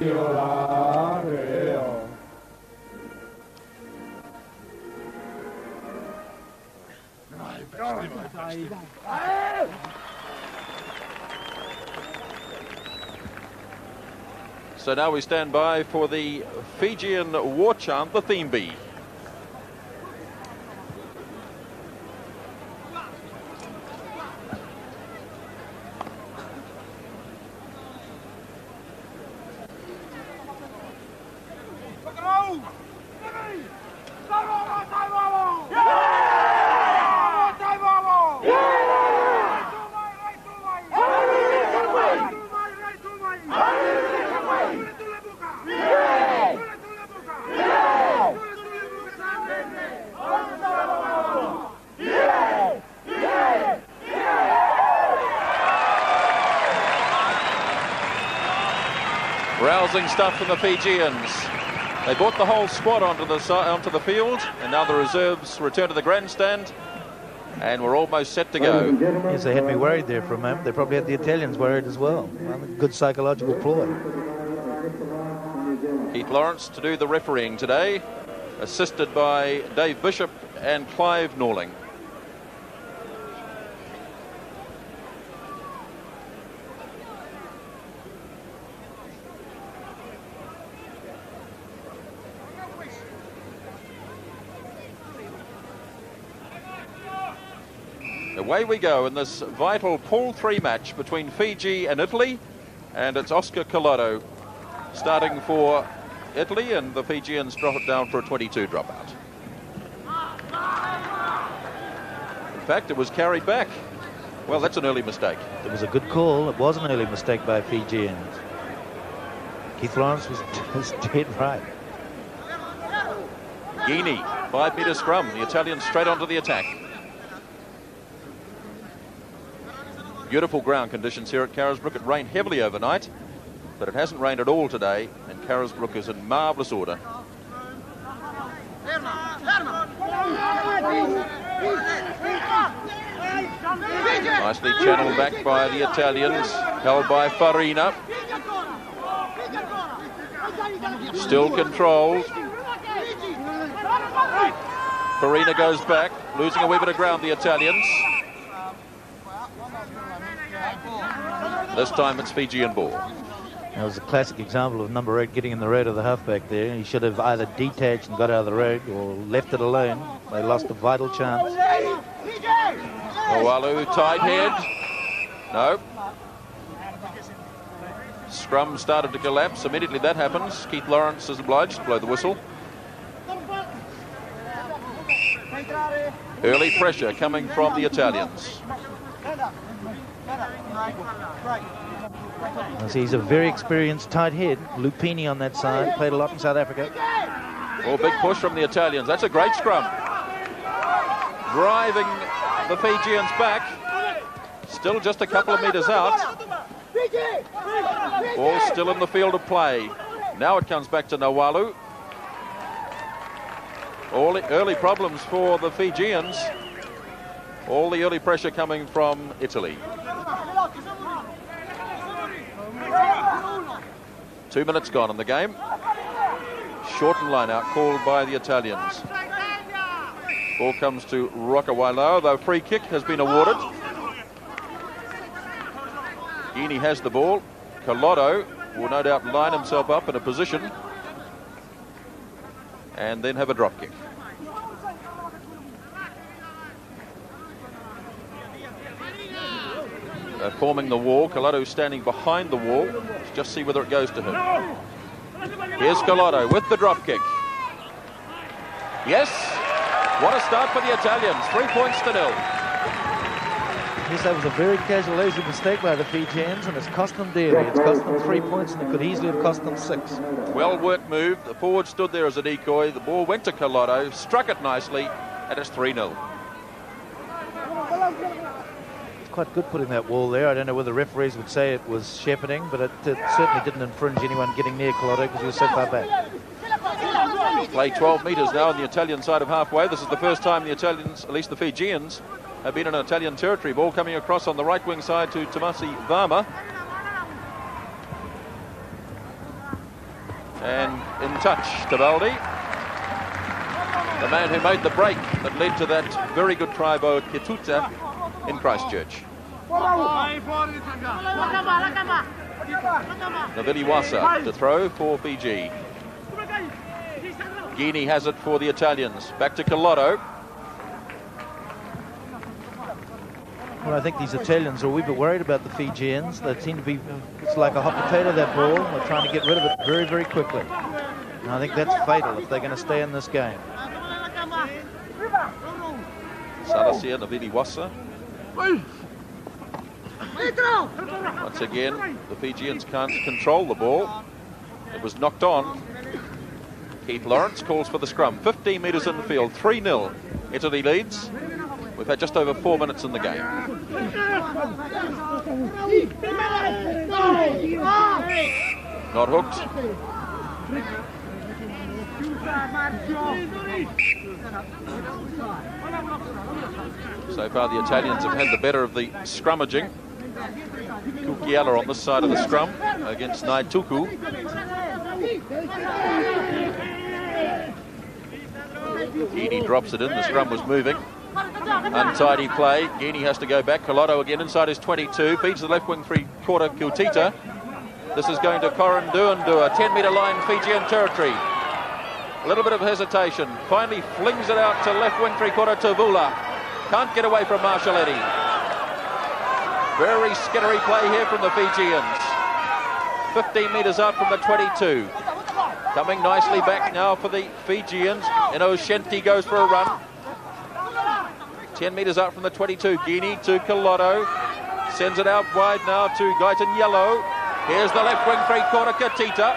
So now we stand by for the Fijian war chant, the theme bee. Rousing stuff from the Fijians. They brought the whole squad onto the field, and now the reserves return to the grandstand, and we're almost set to go. Yes, they had me worried there for a moment. They probably had the Italians worried as well. Good psychological ploy. Keith Lawrence to do the refereeing today, assisted by Dave Bishop and Clive Norling. Away we go in this vital Pool 3 match between Fiji and Italy, and it's Oscar Collado starting for Italy, and the Fijians drop it down for a 22 dropout. In fact, it was carried back. Well, that's an early mistake. It was a good call. It was an early mistake by Fijians. Keith Lawrence was dead right. Guinea, 5-metre scrum. The Italians straight onto the attack. Beautiful ground conditions here at Carisbrook. It rained heavily overnight, but it hasn't rained at all today, and Carisbrook is in marvellous order. Nicely channeled back by the Italians, held by Farina. Still controlled. Farina goes back, losing a wee bit of ground, the Italians. This time it's Fijian ball. That was a classic example of number 8 getting in the road of the halfback there. He should have either detached and got out of the road or left it alone. They lost a vital chance. Owalu, tight head. No. Scrum started to collapse. Immediately that happens, Keith Lawrence is obliged to blow the whistle. Early pressure coming from the Italians. He's a very experienced tight head. Lupini on that side, played a lot in South Africa. Oh, big push from the Italians. That's a great scrum. Driving the Fijians back. Still just a couple of metres out. Ball still in the field of play. Now it comes back to Nawalu. All the early problems for the Fijians. All the early pressure coming from Italy. 2 minutes gone in the game. Shortened line out called by the Italians. Ball comes to Rokawailau, though free kick has been awarded. Guinea has the ball. Collado will no doubt line himself up in a position and then have a drop kick. Forming the wall. Collado standing behind the wall. Let's just see whether it goes to him. Here's Collado with the drop kick. Yes! What a start for the Italians. 3 points to 0. Yes, that was a very casual, lazy mistake by the Fijians, and it's cost them dearly. It's cost them 3 points, and it could easily have cost them 6. Well-worked move. The forward stood there as a decoy. The ball went to Collado, struck it nicely, and it's 3-0. Quite good putting that wall there. I don't know whether the referees would say it was shepherding, but it certainly didn't infringe anyone getting near Collado because he was so far back. Play 12 metres now on the Italian side of halfway. This is the first time the Italians, at least the Fijians, have been in Italian territory. Ball coming across on the right wing side to Tomasi Varma. And in touch, Tabaldi. The man who made the break that led to that very good try by Ketuta in Christchurch. Naviliwasa to throw for Fiji. Guinea has it for the Italians. Back to Collado. Well, I think these Italians are a wee bit worried about the Fijians. They seem to be, it's like a hot potato, that ball. They're trying to get rid of it very, very quickly. And I think that's fatal if they're going to stay in this game. Salasia, Naviliwasa. Once again, the Fijians can't control the ball. It was knocked on. Keith Lawrence calls for the scrum. 15 metres in the field, 3-0. Italy leads. We've had just over 4 minutes in the game. Not hooked. So far the Italians have had the better of the scrummaging. Kukiela on this side of the scrum against Naituku. Guinea drops it in, the scrum was moving. Untidy play, Guinea has to go back. Collado again inside his 22, feeds the left wing 3/4 Kiltita. This is going to Corin Duandua, 10-metre line, Fijian territory. A little bit of hesitation, finally flings it out to left wing 3/4 Tavula. Can't get away from Marshaletti. Very skittery play here from the Fijians. 15 metres out from the 22. Coming nicely back now for the Fijians. Inoshenti goes for a run. 10 metres out from the 22. Guinea to Collado. Sends it out wide now to Guyton Yellow. Here's the left wing 3/4 Katita.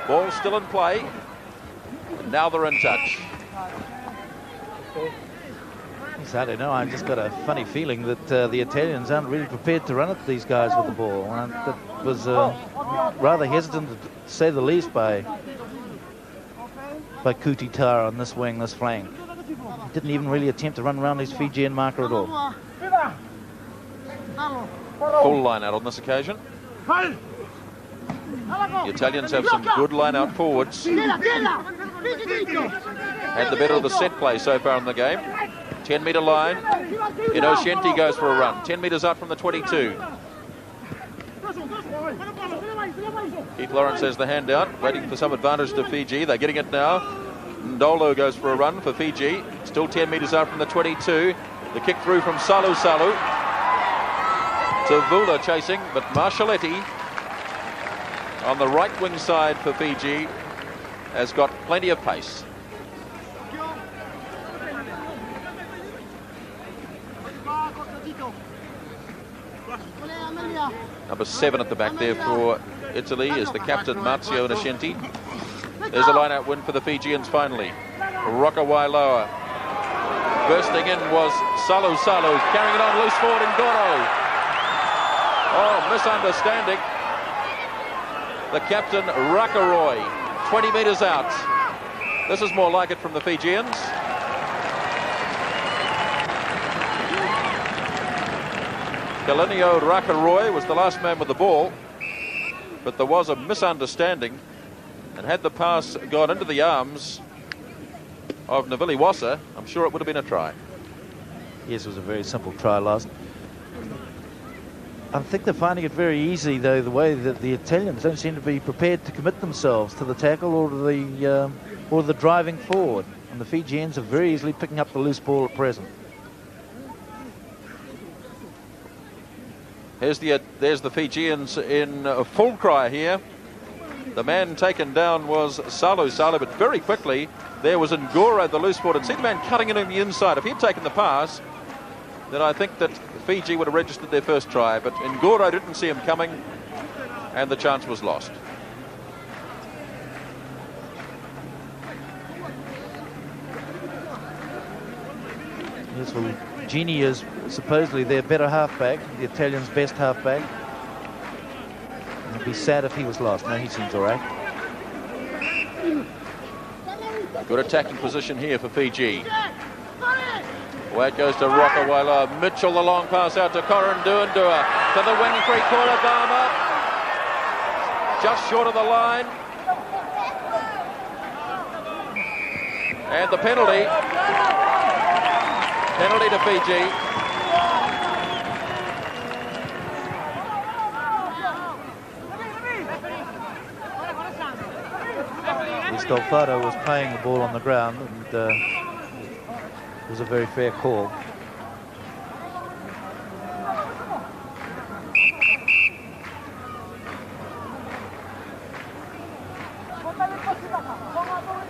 Ball still in play. And now they're in touch. I don't know, I've just got a funny feeling that the Italians aren't really prepared to run at these guys with the ball. And that was rather hesitant, to say the least, by Kutitara on this wing, this flank. He didn't even really attempt to run around his Fijian marker at all. Full line out on this occasion. The Italians have some good line out forwards. Had the better of the set play so far in the game. 10-metre line. Inoshenti goes for a run. 10 metres out from the 22. Keith Lawrence has the hand out, waiting for some advantage to Fiji. They're getting it now. Ndolo goes for a run for Fiji. Still 10 metres out from the 22. The kick through from Salu Salu. Tavula chasing, but Marshaletti on the right wing side for Fiji has got plenty of pace. Number 7 at the back there for Italy is the captain, Marzio Inoshenti. There's a line-out win for the Fijians finally. Roka Wailoa. Bursting in was Salu Salu, carrying it on loose forward in Goro. Oh, misunderstanding. The captain, Rakaroy, 20 metres out. This is more like it from the Fijians. Kalinio Rakaroy was the last man with the ball, but there was a misunderstanding, and had the pass gone into the arms of Naviliwasa, I'm sure it would have been a try. Yes, it was a very simple try last. I think they're finding it very easy, though, the way that the Italians don't seem to be prepared to commit themselves to the tackle or to the driving forward, and the Fijians are very easily picking up the loose ball at present. There's the Fijians in a full cry here. The man taken down was Salu Salu, but very quickly there was Ngoro, the loose forward, and see the man cutting it on the inside. If he'd taken the pass, then I think that Fiji would have registered their first try, but Ngoro didn't see him coming, and the chance was lost. Yes, well, Gini is supposedly their better halfback, the Italians' best halfback. It'd be sad if he was lost. No, he seems all right. Good attacking position here for Fiji. Away it goes to Roka Wailoa. Mitchell, the long pass out to Corin Duandua. To the wing 3/4 Barma. just short of the line. And the penalty. Penalty to Fiji. Dolfato was playing the ball on the ground, and it was a very fair call.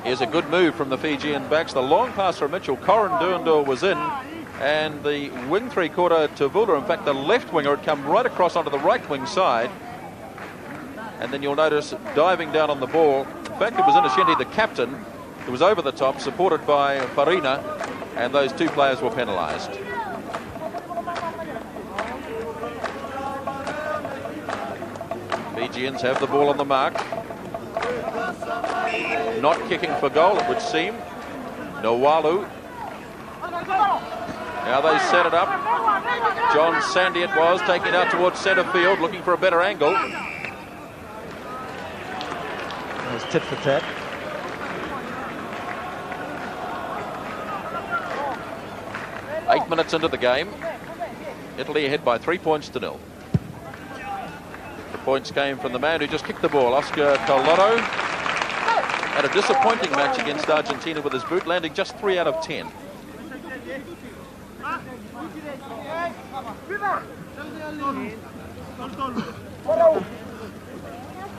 Here's a good move from the Fijian backs. The long pass from Mitchell. Corin Duandor was in, and the wing three-quarter to Vula. In fact, the left winger had come right across onto the right wing side. And then you'll notice diving down on the ball. In fact, it was Innocenti, the captain, who was over the top, supported by Farina, and those two players were penalised. Fijians have the ball on the mark. Not kicking for goal, it would seem. Nawalu. Now they set it up. John Sandy it was, taking it out towards centre field, looking for a better angle. There's tit for tat. Eight minutes into the game. Italy ahead by 3 points to 0. The points came from the man who just kicked the ball, Oscar Carlotto. Had a disappointing match against Argentina with his boot, landing just 3 out of 10.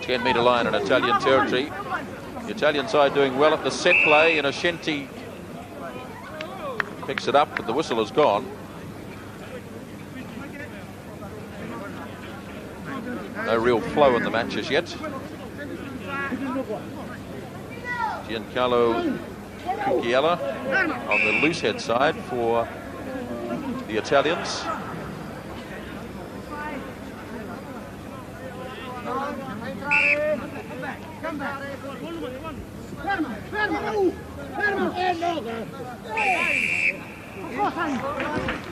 Ten-metre line in Italian territory. The Italian side doing well at the set play. Innocenti picks it up, but the whistle is gone. No real flow in the matches yet. Giancarlo Cucchiella on the loose head side for the Italians.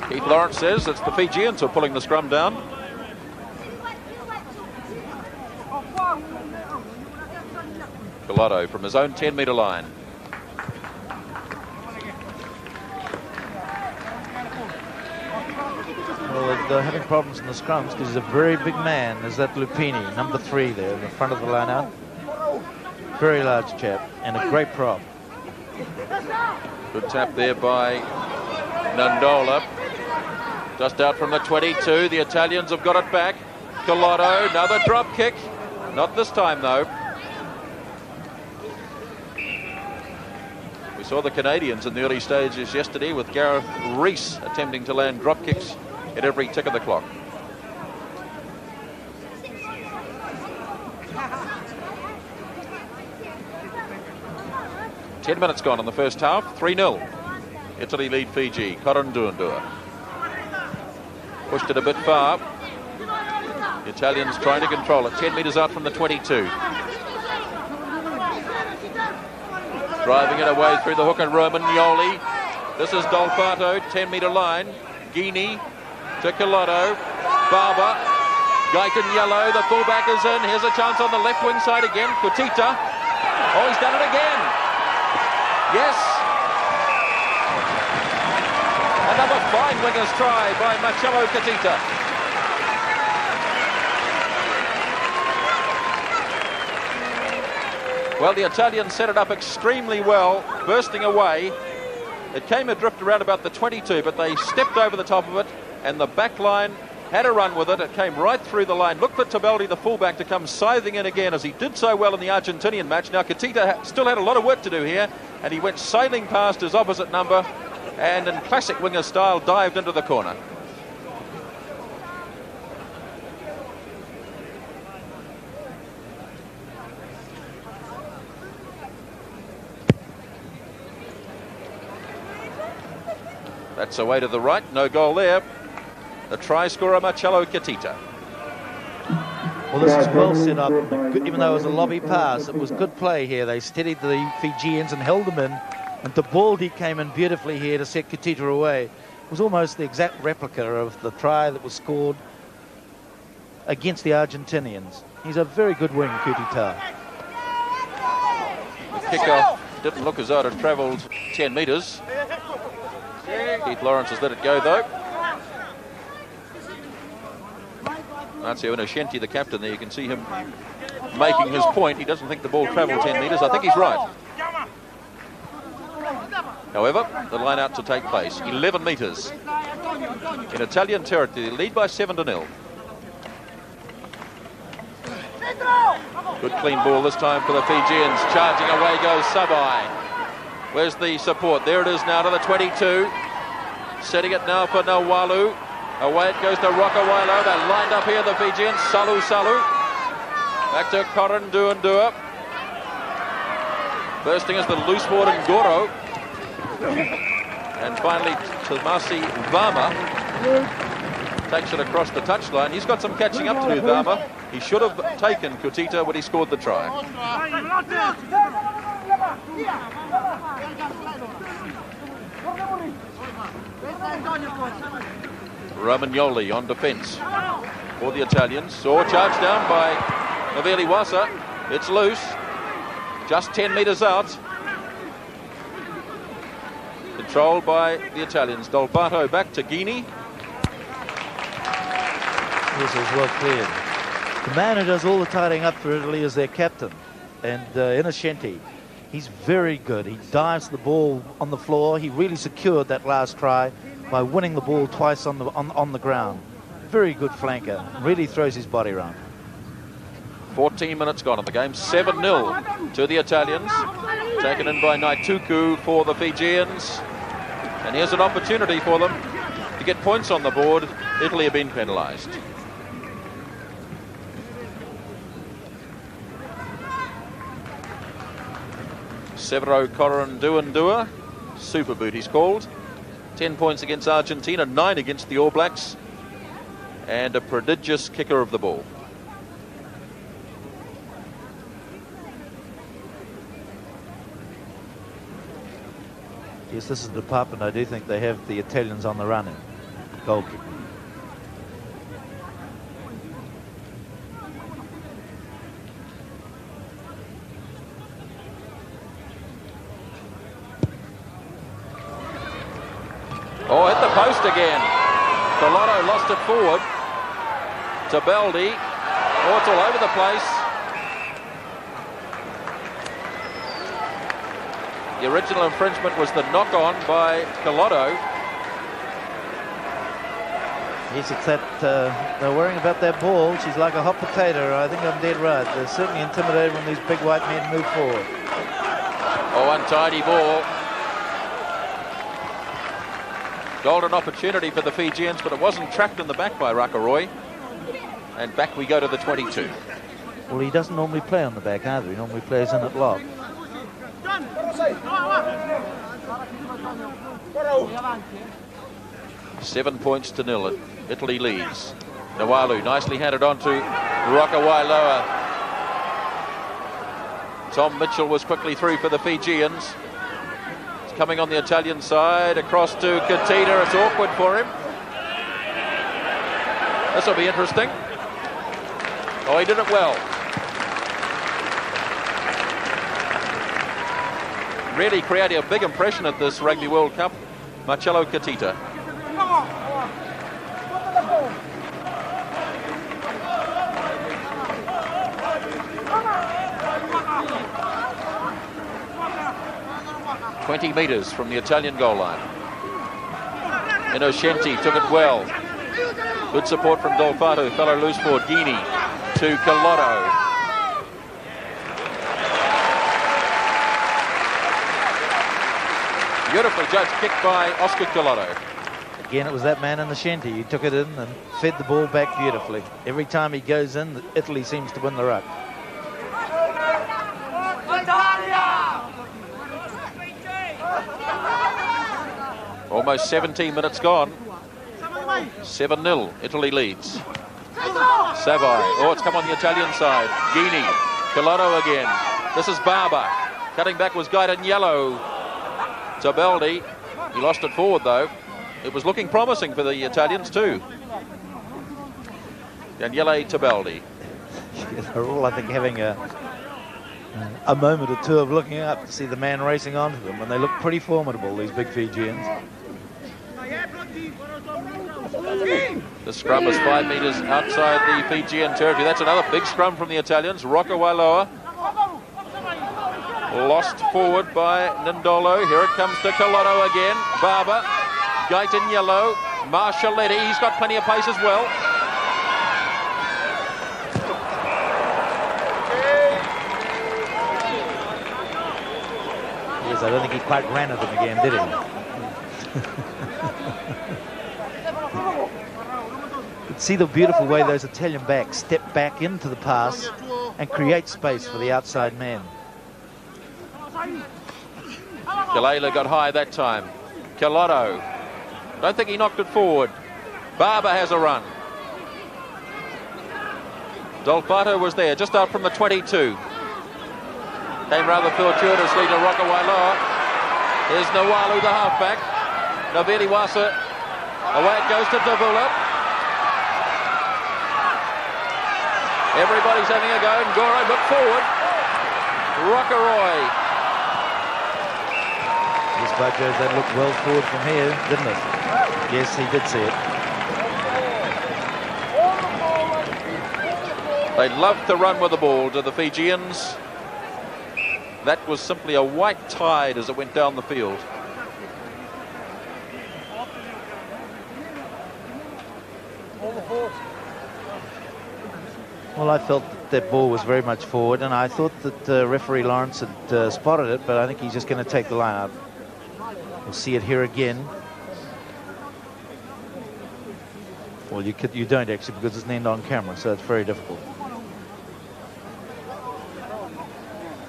Keith Lawrence says it's the Fijians who are pulling the scrum down. Collado from his own 10-metre line. Well, they're having problems in the scrums because he's a very big man. There's that Lupini, number 3 there in the front of the line out. Very large chap and a great prop. Good tap there by Nandola. Just out from the 22. The Italians have got it back. Collado, another drop kick. Not this time though. We saw the Canadians in the early stages yesterday with Gareth Rees attempting to land drop kicks at every tick of the clock. Ten minutes gone in the first half. 3-0. Italy lead Fiji. Corin Duandor pushed it a bit far. The Italians trying to control it. 10 metres out from the 22. Driving it away through the hook and Romagnoli. This is Dolfato, 10-metre line. Guini to Collado. Barber. Gaiken Yellow, the fullback is in. Here's a chance on the left wing side again. Kutita. Oh, he's done it again. Yes. Another fine winger's try by Marcello Kutita. Well, the Italians set it up extremely well, bursting away. It came adrift around about the 22, but they stepped over the top of it, and the back line had a run with it. It came right through the line. Look for Tabaldi, the fullback, to come scything in again, as he did so well in the Argentinian match. Now, Kutita still had a lot of work to do here, and he went sailing past his opposite number, and in classic winger style, dived into the corner. That's away to the right, no goal there. The try scorer, Marcello Kutita. Well, this is well set up. Even though it was a lobby pass, it was good play here. They steadied the Fijians and held them in. And Tabaldi came in beautifully here to set Kutita away. It was almost the exact replica of the try that was scored against the Argentinians. He's a very good wing, Kutita. The kickoff didn't look as though it had travelled 10 metres. Keith Lawrence has let it go, though. Marcio Innocenti, the captain there, you can see him making his point. He doesn't think the ball travelled 10 metres. I think he's right. However, the line out to take place, 11 metres. In Italian territory, they lead by 7-0. Good clean ball this time for the Fijians. Charging away goes Sabai. Where's the support? There it is now to the 22. Setting it now for Nawalu. Away it goes to Rokawailo. They're lined up here, the Fijians. Salu. Back to Koran Duandua. Bursting is the loose board in Goro. And finally, Tomasi Vama takes it across the touchline. He's got some catching up to do, Vama. He should have taken Kutita when he scored the try. Romagnoli on defence for the Italians. Or charged down by Maveliwasa. It's loose. Just 10 metres out. Controlled by the Italians. Dolpato back to Guinea. This is well cleared. The man who does all the tidying up for Italy is their captain. And Innocenti, he's very good. He dives the ball on the floor. He really secured that last try by winning the ball twice on the ground. Very good flanker. Really throws his body around. 14 minutes gone in the game. 7-0 to the Italians. Taken in by Naituku for the Fijians. And here's an opportunity for them to get points on the board. Italy have been penalised. Severo Koran Duandua. Super boot he's called. 10 points against Argentina, 9 against the All Blacks. And a prodigious kicker of the ball. Yes, this is the department I do think they have the Italians on the run in goal kicking. Oh, hit the post again. Colotto lost it forward to Beldi. Oh, it's all over the place. The original infringement was the knock-on by Colotto. Yes, it's that they're worrying about that ball. She's like a hot potato. I think I'm dead right. They're certainly intimidated when these big white men move forward. Oh, untidy ball. Golden opportunity for the Fijians, but it wasn't trapped in the back by Rakaroy. And back we go to the 22. Well, he doesn't normally play on the back either. He normally plays in at lock. $7 points to 0. Italy leads. Nawalu nicely handed on to Rokawailoa. Tom Mitchell was quickly through for the Fijians. Coming on the Italian side, across to Kutita. It's awkward for him. This will be interesting. Oh, he did it well. Really creating a big impression at this Rugby World Cup, Marcello Kutita. ...20 metres from the Italian goal line. Innocenti took it well. Good support from Dolfato, fellow loose for Guinea to Colotto. Beautifully judged kick by Oscar Colotto. Again, it was that man in the shanty. He took it in and fed the ball back beautifully. Every time he goes in, Italy seems to win the ruck. Almost 17 minutes gone. 7-0. Italy leads. Savai. Oh, it's come on the Italian side. Guinea. Colotto again. This is Barber. Cutting back was Guide in yellow. To Beldi. He lost it forward, though. It was looking promising for the Italians, too. Daniele Tabeldi. They're all, I think, having a moment or two of looking up to see the man racing onto them, and they look pretty formidable, these big Fijians. The scrum is 5 metres outside the Fijian territory. That's another big scrum from the Italians. Rocco Wailoa lost forward by Nindolo. Here it comes to Colotto again. Barber, Gait in yellow. Marshaletti, he's got plenty of pace as well. Yes, I don't think he quite ran at them again, did he? See the beautiful way those Italian backs step back into the pass and create space for the outside man. Kalele got high that time. Colotto, don't think he knocked it forward. Barber has a run. Dolfato was there, just out from the 22. Came rather fortuitously to Rocco Wailoa. Here's Nawalu, the halfback. Navili Wasa, away it goes to Davula. Everybody's having a go. Ngoro, look forward. Rockeroy. This Bajo's that looked well forward from here, didn't it? Yes, he did see it. They love to run with the ball to the Fijians. That was simply a white tide as it went down the field. Well, I felt that ball was very much forward, and I thought that referee Lawrence had spotted it, but I think he's just going to take the line out. We'll see it here again. Well, you don't actually, because it's named on camera, so it's very difficult.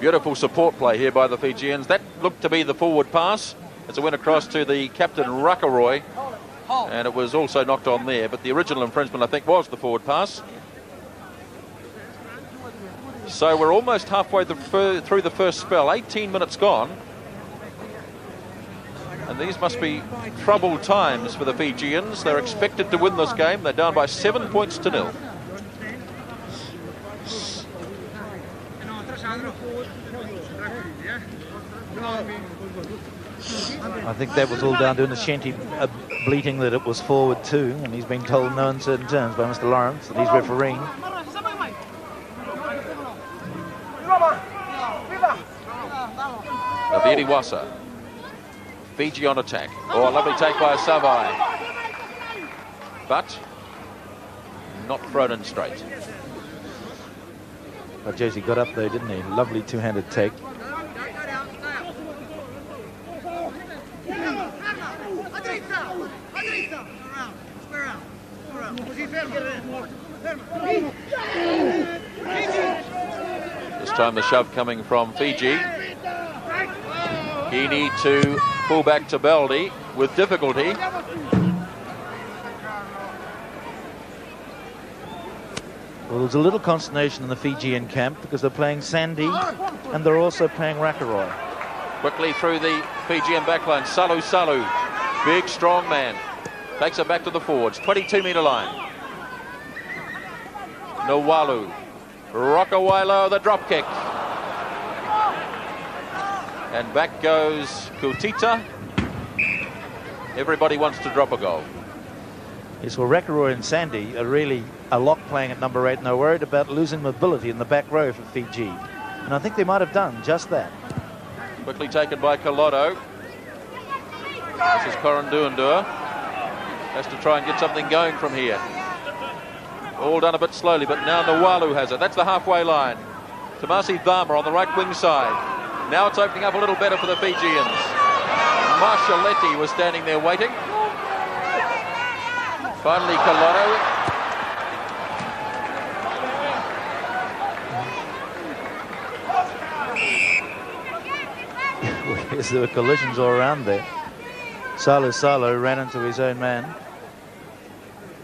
Beautiful support play here by the Fijians. That looked to be the forward pass as it went across to the captain Rakaroy, and it was also knocked on there, but the original infringement, I think, was the forward pass. So we're almost halfway through the first spell, 18 minutes gone. And these must be troubled times for the Fijians. They're expected to win this game. They're down by 7 points to 0. I think that was all down to Nascenti bleating that it was forward too, and he's been told no uncertain terms by Mr. Lawrence that he's refereeing. Naviri Wasa. Fiji on attack. Oh, a lovely take by Savai. But not thrown in straight. But Josie got up though, didn't he? Lovely two-handed take. This time the shove coming from Fiji. Heaney to pull back to Baldi with difficulty. Well, there's a little consternation in the Fijian camp because they're playing Sandy and they're also playing Rakaroy. Quickly through the Fijian backline. Salu Salu, big strong man, takes it back to the forwards, 22-metre line. Nawalu, Rockawailo, the drop kick. And back goes Kutita. Everybody wants to drop a goal. Yes, well, Rakaroy and Sandy are really a lock playing at number 8, and they're worried about losing mobility in the back row for Fiji. And I think they might have done just that. Quickly taken by Colotto. This is Koranduandur. Has to try and get something going from here. All done a bit slowly, but now Nawalu has it. That's the halfway line. Tamasi Dharma on the right wing side. Now it's opening up a little better for the Fijians. Marshaletti was standing there waiting. Finally, Colotto. Yes, there were collisions all around there. Salo ran into his own man.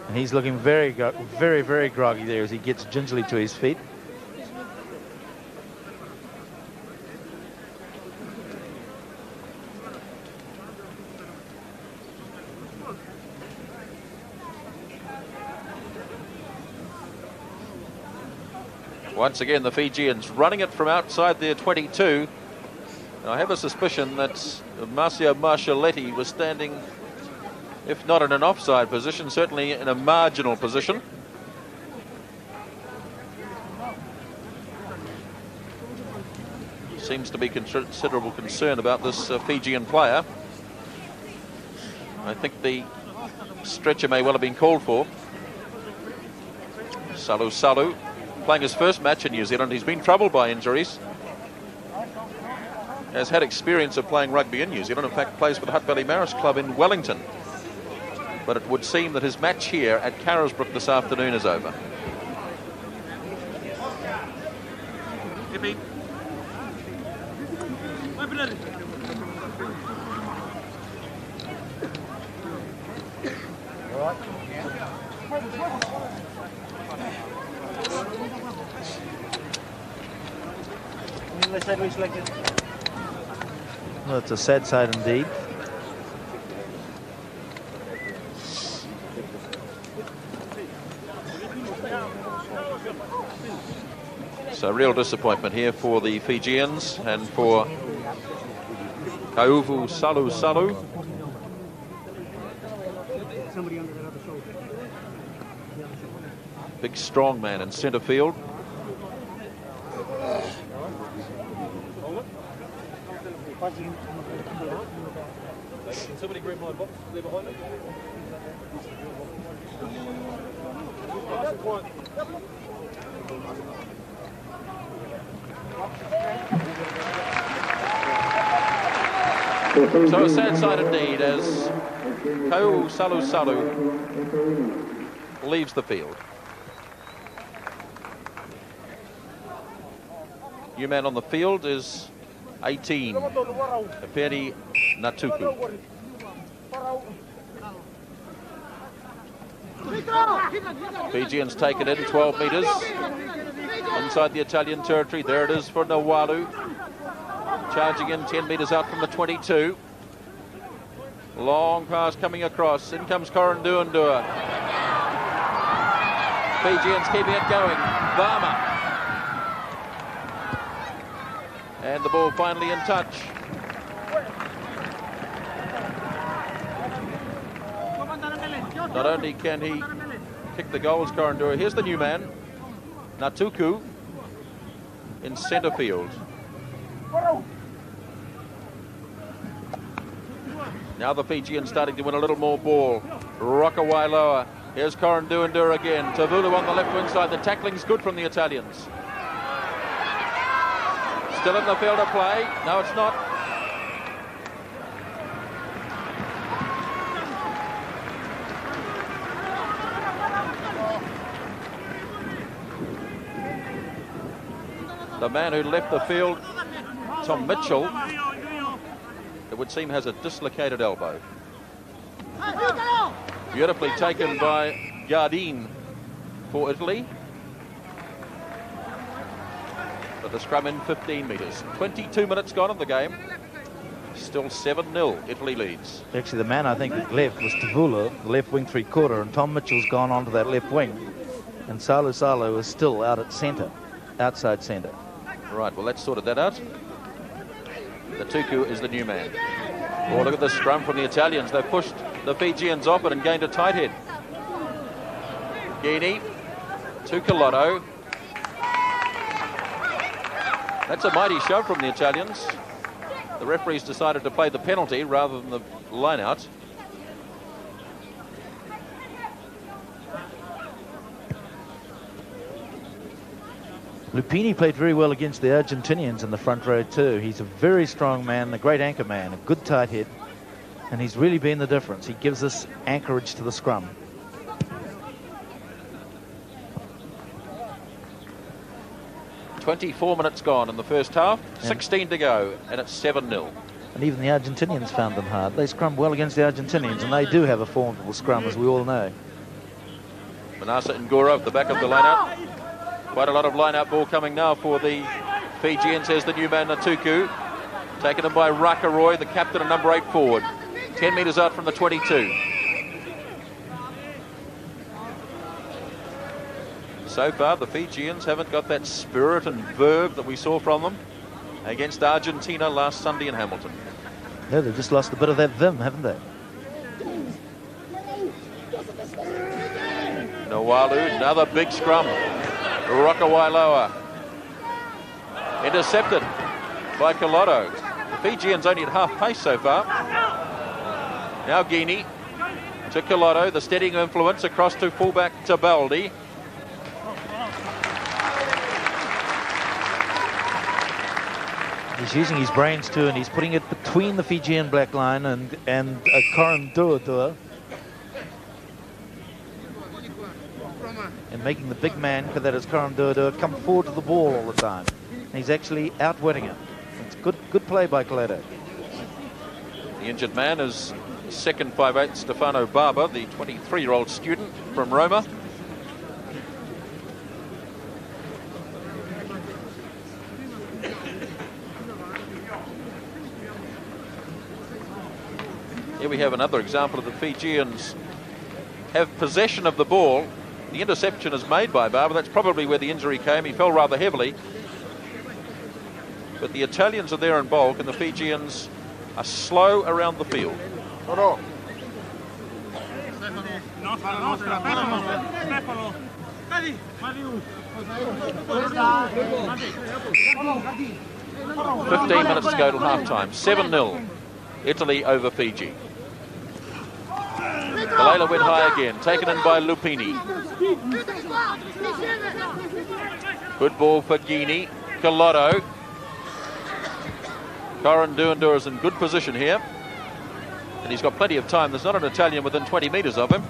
And he's looking very, very groggy there as he gets gingerly to his feet. Once again, the Fijians running it from outside their 22. And I have a suspicion that Marcio Marcialetti was standing, if not in an offside position, certainly in a marginal position. Seems to be considerable concern about this Fijian player. I think the stretcher may well have been called for. Salu playing his first match in New Zealand. He's been troubled by injuries. Has had experience of playing rugby in New Zealand. In fact, plays for the Hutt Valley Maris Club in Wellington. But it would seem that his match here at Carisbrook this afternoon is over. Well, it's a sad sight indeed. So real disappointment here for the Fijians and for Kauvu Salu. Big strong man in centre field. Somebody grab my box there behind me. So a sad sight indeed as Kauvu Salu leaves the field. New man on the field is 18, Aperi Natuku. Fijians take it in 12 metres inside the Italian territory. There it is for Nawalu. Charging in 10 metres out from the 22. Long pass coming across. In comes Coranduandua. Fijians keeping it going. Varma. And the ball finally in touch. Not only can he kick the goals, Corandura. Here's the new man, Natuku, in centre field. Now the Fijians starting to win a little more ball. Rockawailoa. Here's Coranduandura again. Tavulu on the left wing side. The tackling's good from the Italians. Still in the field of play. No, it's not. The man who left the field, Tom Mitchell, it would seem has a dislocated elbow. Beautifully taken by Gardine for Italy. But the scrum in 15 metres. 22 minutes gone in the game. Still 7-0, Italy leads. Actually, the man I think that left was Tavula, the left wing three-quarter, and Tom Mitchell's gone onto that left wing. And Salu is still out at centre, outside centre. Right, well, let's sorted that out. The Tuku is the new man. Oh, look at the scrum from the Italians. They've pushed the Fijians off it and gained a tight head. Guinea to Colotto. That's a mighty shove from the Italians. The referees decided to play the penalty rather than the line-out. Lupini played very well against the Argentinians in the front row too. He's a very strong man, a great anchor man, a good tight head, and he's really been the difference. He gives us anchorage to the scrum. "24 minutes gone in the first half, 16 to go, and it's 7-0. And even the Argentinians found them hard. They scrum well against the Argentinians, and they do have a formidable scrum, as we all know. Manasa Ngura at the back of the line-out. Quite a lot of line-out ball coming now for the Fijians. Here's the new man, Natuku. Taken in by Rakaroy, the captain and number 8 forward. 10 metres out from the 22. So far, the Fijians haven't got that spirit and verve that we saw from them against Argentina last Sunday in Hamilton. Yeah, they've just lost a bit of that vim, haven't they? Nawalu, another big scrum. Rokawailoa intercepted by Kalotto. The Fijians only at half pace so far. Now Guinea to Kalotto, the steadying influence across to fullback Tabaldi. He's using his brains too, and he's putting it between the Fijian black line and Corin Duadua, and making the big man, because that is Corin Duadua, come forward to the ball all the time. And he's actually outwitting him. It's good play by Kalotto. The injured man is second 5'8" Stefano Barber, the 23-year-old student from Roma. Here we have another example of the Fijians have possession of the ball. The interception is made by Barber. That's probably where the injury came. He fell rather heavily. But the Italians are there in bulk, and the Fijians are slow around the field. 15 minutes to go till half-time. 7-0. Italy over Fiji. Kalela went high again, taken in by Lupini. Good ball for Guinea. Kalotto. Corin Duandua is in good position here. And he's got plenty of time. There's not an Italian within 20 metres of him.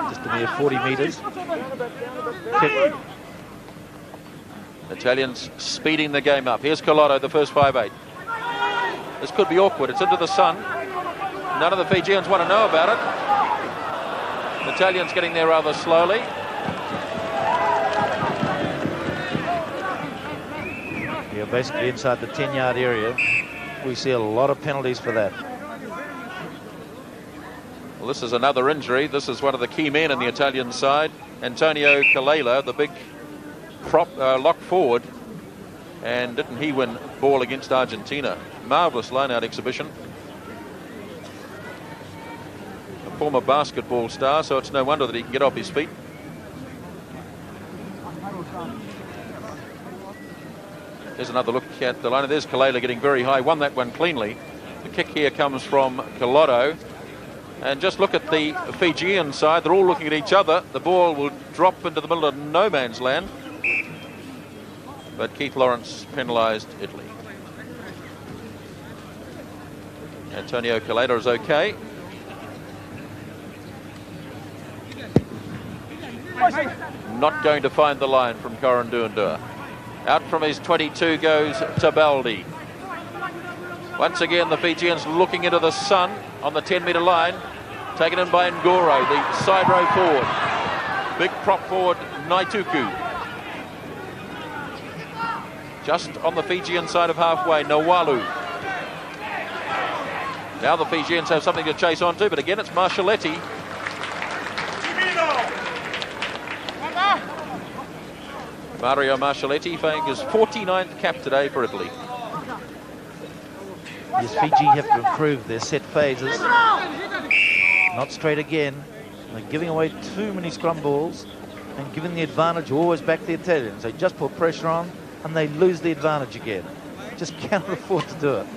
Just a mere 40 metres. Kick. Italians speeding the game up. Here's Kalotto, the first 5'8". This could be awkward. It's into the sun. None of the Fijians want to know about it. The Italians getting there rather slowly. Yeah, basically inside the 10-yard area. We see a lot of penalties for that. Well, this is another injury. This is one of the key men in the Italian side, Antonio Kalela, the big prop lock forward. And didn't he win ball against Argentina? Marvellous line-out exhibition. A former basketball star, so it's no wonder that he can get off his feet. There's another look at the line. There's Kalela getting very high. Won that one cleanly. The kick here comes from Kalotto. And just look at the Fijian side. They're all looking at each other. The ball will drop into the middle of no man's land. But Keith Lawrence penalised Italy. Antonio Kaleda is okay. Not going to find the line from Corin Duandua. Out from his 22 goes Tabaldi. Once again, the Fijians looking into the sun on the 10-metre line. Taken in by Ngoro, the side row forward. Big prop forward, Naituku. Just on the Fijian side of halfway, Nawalu. Now the Fijians have something to chase on to, but again it's Marcelletti. Mario Marcelletti playing his 49th cap today for Italy. Yes, Fiji have to improve their set phases. Not straight again. They're giving away too many scrum balls and giving the advantage always back to the Italians. They just put pressure on and they lose the advantage again. Just cannot afford to do it.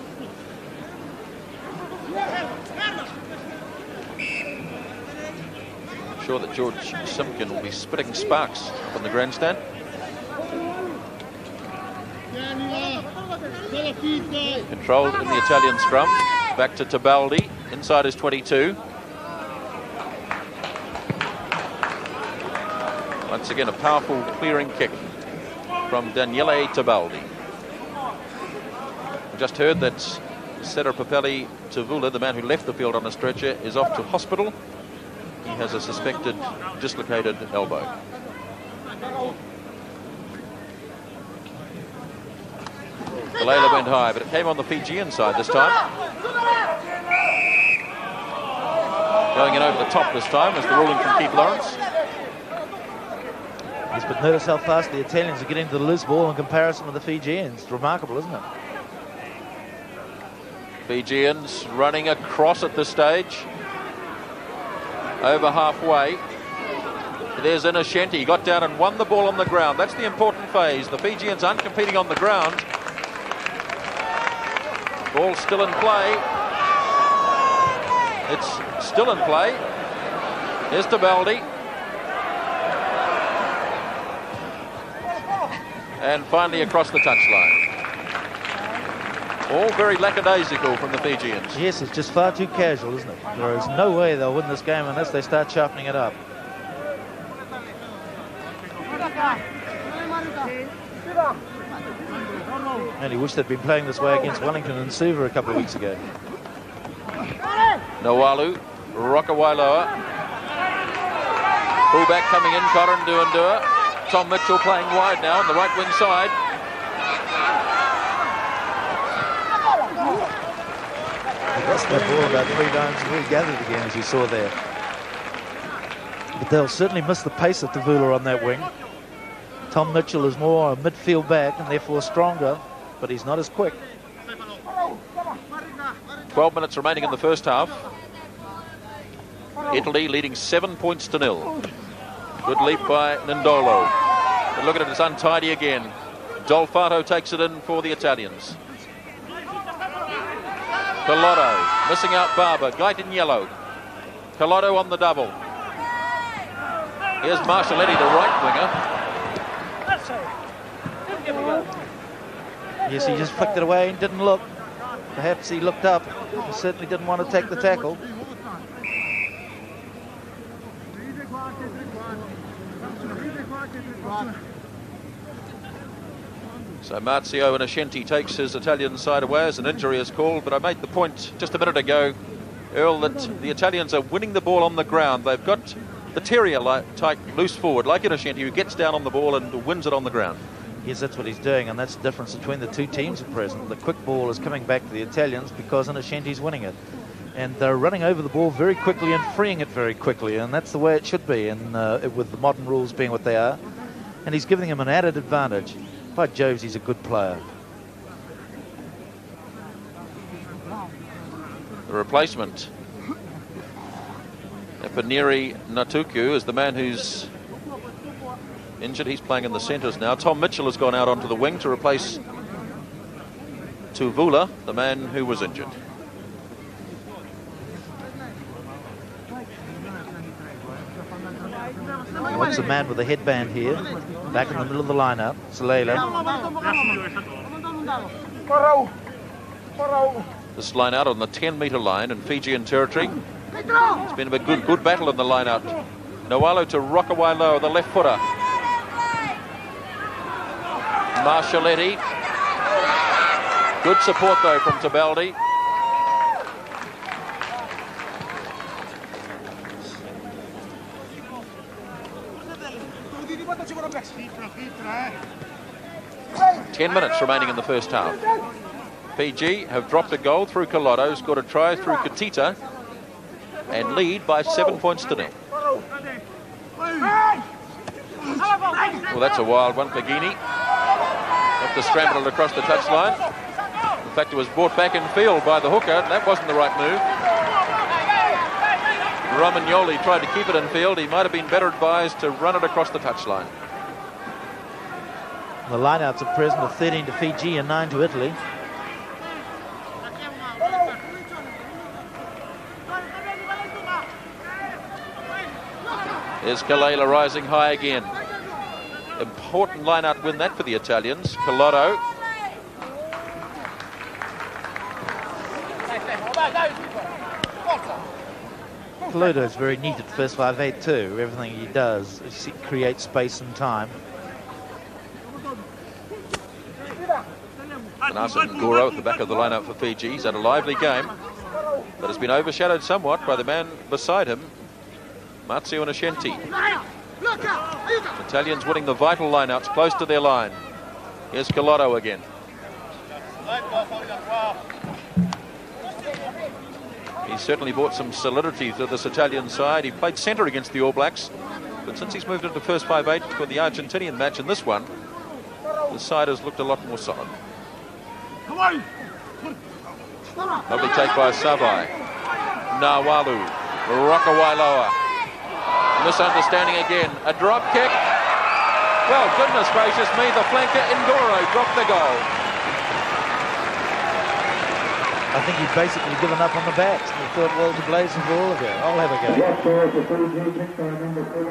I'm sure that George Simpkin will be spitting sparks up on the grandstand. Controlled in the Italian scrum. Back to Tabaldi, inside his 22. Once again, a powerful clearing kick from Daniele Tabaldi. We just heard that Sera Papelli Tavula, the man who left the field on a stretcher, is off to hospital. He has a suspected dislocated elbow. Gallela went high, but it came on the Fijian side this time. Going in over the top this time was the ruling from Keith Lawrence. Yes, but notice how fast the Italians are getting to the loose ball in comparison with the Fijians. It's remarkable, isn't it? Fijians running across at this stage. Over halfway. There's Innocenti. He got down and won the ball on the ground. That's the important phase. The Fijians aren't competing on the ground. Ball still in play. It's still in play. Here's Tabaldi. And finally across the touchline. All very lackadaisical from the Fijians. Yes, it's just far too casual, isn't it? There is no way they'll win this game unless they start sharpening it up. Only wish they'd been playing this way against Wellington and Suva a couple of weeks ago. Noalu, Rokawailoa. Fullback coming in, Corin Duandua. Tom Mitchell playing wide now on the right wing side. They lost that ball about 3 times and regathered again, as you saw there. But they'll certainly miss the pace of Tavula on that wing. Tom Mitchell is more a midfield back and therefore stronger, but he's not as quick. 12 minutes remaining in the first half. Italy leading 7 points to 0. Good leap by Nindolo. But look at it, it's untidy again. Dolfato takes it in for the Italians. Collotto missing out Barber. Guide in yellow. Collotto on the double. Here's Marcelletti, the right winger. Yes, he just flicked it away and didn't look. Perhaps he looked up. He certainly didn't want to take the tackle. So Marzio Innocenti takes his Italian side away as an injury is called, but I made the point just a minute ago, Earl, that the Italians are winning the ball on the ground. They've got the terrier-type loose forward like Innocenti, who gets down on the ball and wins it on the ground. Yes, that's what he's doing, and that's the difference between the two teams at present. The quick ball is coming back to the Italians because Innocenti's winning it. And they're running over the ball very quickly and freeing it very quickly, and that's the way it should be, and with the modern rules being what they are. And he's giving him an added advantage. By Joves, he's a good player. The replacement, Paneri Natuku, is the man who's injured. He's playing in the centres now. Tom Mitchell has gone out onto the wing to replace Tuvula, the man who was injured. What's the man with the headband here? Back in the middle of the lineup, Salela. This line out on the 10-metre line in Fijian territory. It's been a good battle in the line out. Noalo to Rokawailoa, the left footer. Marcelletti. Good support though from Tabaldi. Ten minutes remaining in the first half. Fiji have dropped a goal through Collotto, scored a try through Katita, and lead by 7 points to 0. Well, that's a wild one for Guinea. Have to scramble it across the touchline. In fact, it was brought back in field by the hooker. That wasn't the right move. Romagnoli tried to keep it in field. He might have been better advised to run it across the touchline. The lineouts at present are 13 to Fiji and 9 to Italy. There's Gallela rising high again. Important line-out win that for the Italians. Collotto. Collotto is very neat at first 5'8" too. Everything he does is create space and time. Anasan Goro at the back of the line-out for Fiji. He's had a lively game, but has been overshadowed somewhat by the man beside him, Marzio Innocenti. Italians winning the vital line-outs close to their line. Here's Collotto again. He's certainly brought some solidity to this Italian side. He played centre against the All Blacks, but since he's moved into first 5/8 for the Argentinian match in this one, the side has looked a lot more solid. Lovely take by Savai. Nawalu. Rockawailoa. Misunderstanding again. A drop kick. Well, goodness gracious me, the flanker Ngoro dropped the goal. I think he'd basically given up on the backs. And he thought, well, the blazing for all of you. I'll have a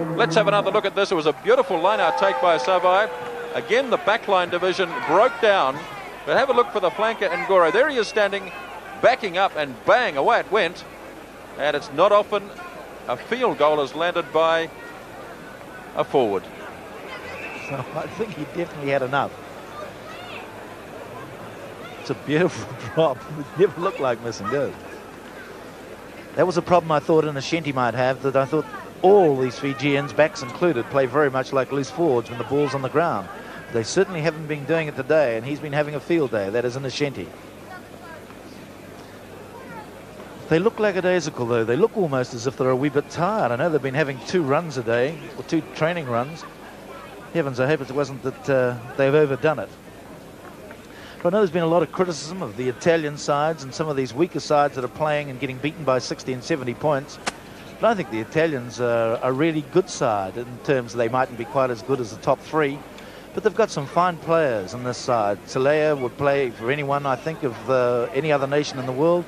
go. Let's have another look at this. It was a beautiful line-out take by Savai. Again, the backline division broke down. But have a look for the flanker Ngoro. There he is standing, backing up, and bang, away it went. And it's not often a field goal is landed by a forward. So I think he definitely had enough. It's a beautiful drop. It never looked like missing good. That was a problem I thought Innocenti might have, that I thought all these Fijians, backs included, play very much like loose forwards when the ball's on the ground. They certainly haven't been doing it today, and he's been having a field day. That is Innocenti. They look lackadaisical, though. They look almost as if they're a wee bit tired. I know they've been having 2 runs a day, or 2 training runs. Heavens, I hope it wasn't that they've overdone it. But I know there's been a lot of criticism of the Italian sides and some of these weaker sides that are playing and getting beaten by 60 and 70 points. But I think the Italians are a really good side in terms of they mightn't be quite as good as the top 3. But they've got some fine players on this side. Celea would play for anyone, I think, of any other nation in the world.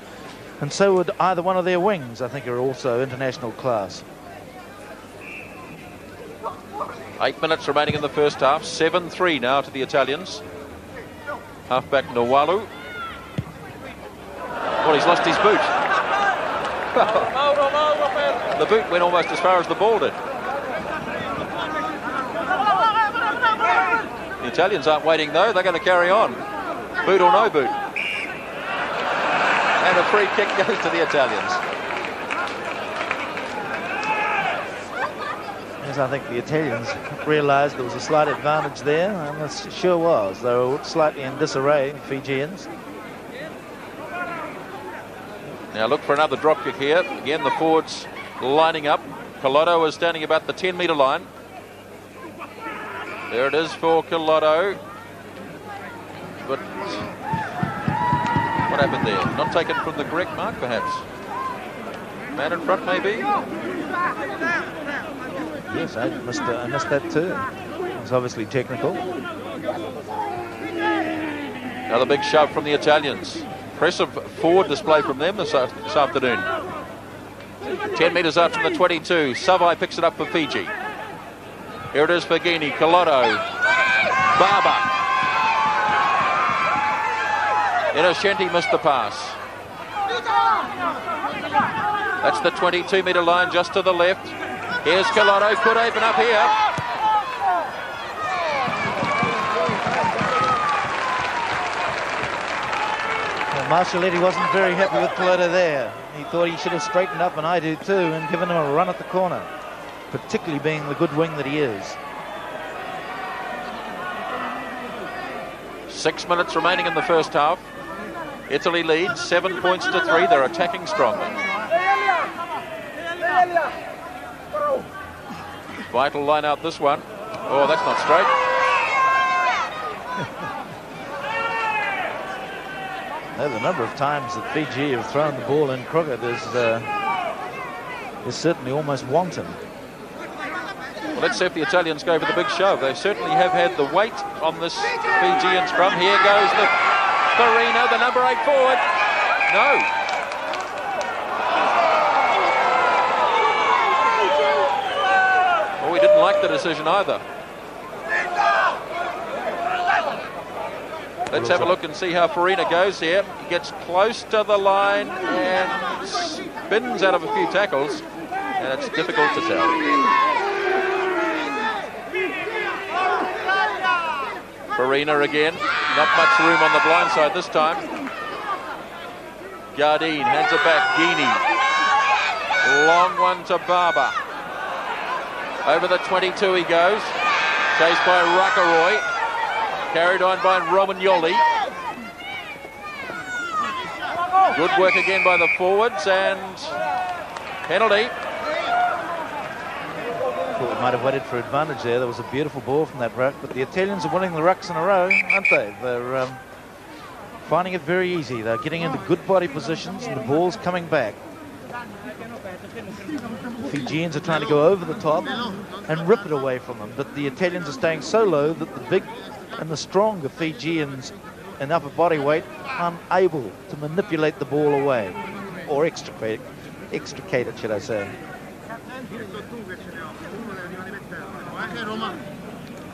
And so would either one of their wings, I think, are also international class. 8 minutes remaining in the first half. 7-3 now to the Italians. Halfback Nawalu. Well, he's lost his boot. The boot went almost as far as the ball did. The Italians aren't waiting, though. They're going to carry on. Boot or no boot. And a free kick goes to the Italians. Yes, I think the Italians realised there was a slight advantage there, and it sure was. They were slightly in disarray, the Fijians. Now look for another drop kick here. Again, the forwards lining up. Collotto is standing about the 10-metre line. There it is for Collotto. But what happened there? Not taken from the correct mark, perhaps. Man in front, maybe? Yes, I missed that too. It's obviously technical. Another big shove from the Italians. Impressive forward display from them this afternoon. 10 metres out from the 22. Savai picks it up for Fiji. Here it is for Guinea. Collotto. Barber. Innocenti missed the pass. That's the 22-metre line just to the left. Here's Collotto. Could open up here. Marcelletti wasn't very happy with Collotto there. He thought he should have straightened up, and I do too, and given him a run at the corner, particularly being the good wing that he is. 6 minutes remaining in the first half. Italy leads 7 points to 3. They're attacking strongly. Vital line out this one. Oh, that's not straight. The number of times that Fiji have thrown the ball in cricket is certainly almost wanton. Well, let's see if the Italians go for the big shove. They certainly have had the weight on this Fijian scrum. Here goes the Farina, the number 8 forward. No. Well, we didn't like the decision either. Let's have a look and see how Farina goes here. He gets close to the line and spins out of a few tackles, and it's difficult to tell. Farina again, not much room on the blind side this time. Gardine hands it back, Guinea. Long one to Barber. Over the 22 he goes, chased by Rakaroy. Carried on by Romagnoli. Good work again by the forwards, and penalty. Thought we might have waited for advantage there. There was a beautiful ball from that ruck, but the Italians are winning the rucks in a row, aren't they? They're finding it very easy. They're getting into good body positions, and the ball's coming back. Fijians are trying to go over the top and rip it away from them, but the Italians are staying so low that the big and the stronger Fijians in upper body weight are unable to manipulate the ball away, or extricate it, should I say.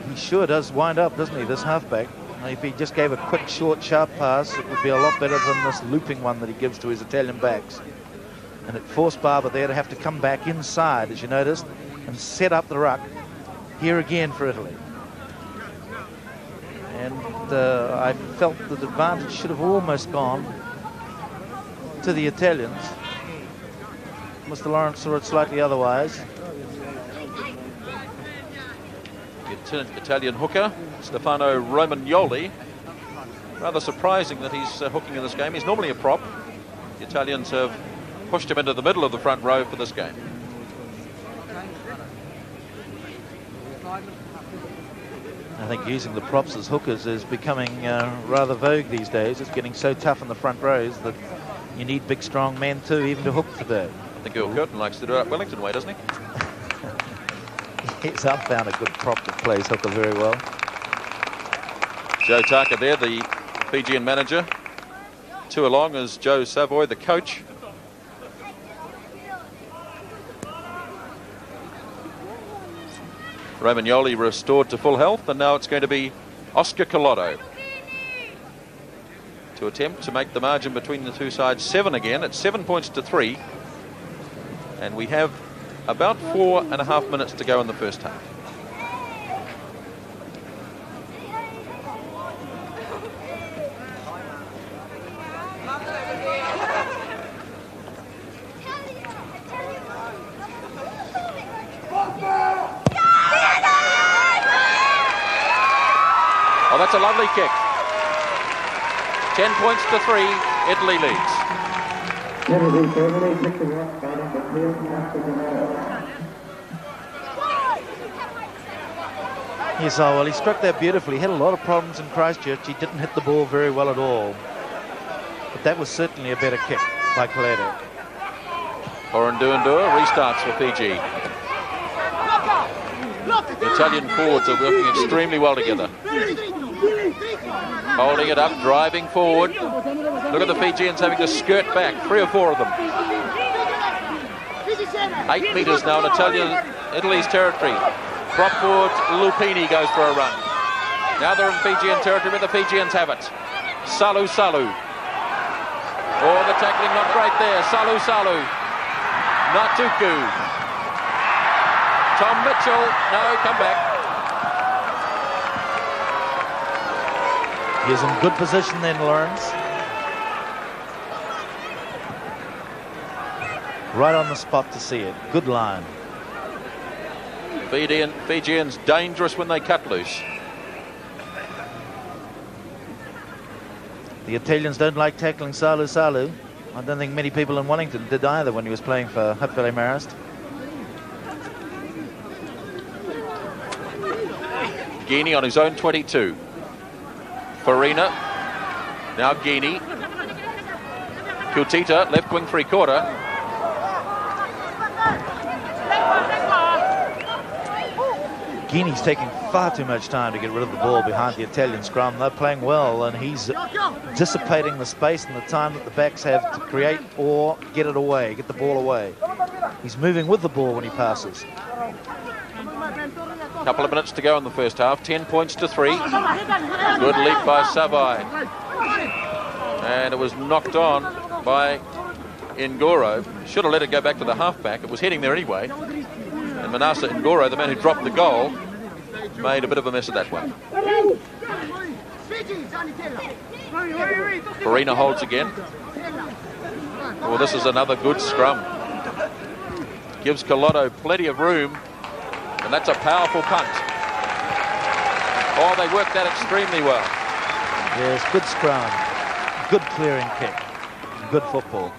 He sure does wind up, doesn't he, this halfback? If he just gave a quick, short, sharp pass, it would be a lot better than this looping one that he gives to his Italian backs. And it forced Barber there to have to come back inside, as you noticed, and set up the ruck here again for Italy. And I felt that the advantage should have almost gone to the Italians. Mr. Lawrence saw it slightly otherwise. The Italian hooker, Stefano Romagnoli. Rather surprising that he's hooking in this game. He's normally a prop. The Italians have pushed him into the middle of the front row for this game. I think using the props as hookers is becoming rather vogue these days. It's getting so tough in the front rows that you need big, strong men too, even to hook today. I think Earl Curtin likes to do it up Wellington way, doesn't he? Yes, I've found a good prop that plays hooker very well. Joe Taka there, the Fijian manager. Two along is Joe Savoy, the coach. Romagnoli restored to full health, and now it's going to be Oscar Collotto to attempt to make the margin between the two sides 7 again. It's 7 points to 3, and we have about 4.5 minutes to go in the first half. Oh, that's a lovely kick. 10 points to 3, Italy leads. Yes, oh, well, he struck that beautifully. He had a lot of problems in Christchurch. He didn't hit the ball very well at all. But that was certainly a better kick by Collotto. Orundua restarts for Fiji. The Italian forwards are working extremely well together. Holding it up, driving forward. Look at the Fijians having to skirt back, 3 or 4 of them. 8 metres now in Italy's territory. Prop forward, Lupini goes for a run. Now they're in Fijian territory, but the Fijians have it. Salu. Oh, the tackling not great there. Salu. Natuku. Tom Mitchell. No, come back. He's in good position then, Lawrence. Right on the spot to see it. Good line. Fijians dangerous when they cut loose. The Italians don't like tackling Salu. I don't think many people in Wellington did either when he was playing for Hapvele Marist. Guinea on his own 22. Farina. Now Guinea. Kutita, left wing 3/4. Guinea's taking far too much time to get rid of the ball behind the Italian scrum. They're playing well, and he's dissipating the space and the time that the backs have to create or get it away, get the ball away. He's moving with the ball when he passes. Couple of minutes to go in the first half. 10 points to 3. Good leap by Savai. And it was knocked on by Ngoro. Should have let it go back to the halfback. It was heading there anyway. And Manasa Ngoro, the man who dropped the goal, made a bit of a mess of that one. Farina holds again. Well, this is another good scrum. Gives Collotto plenty of room. And that's a powerful punt. Oh, they worked that extremely well. Yes, good scrum. Good clearing kick. good football.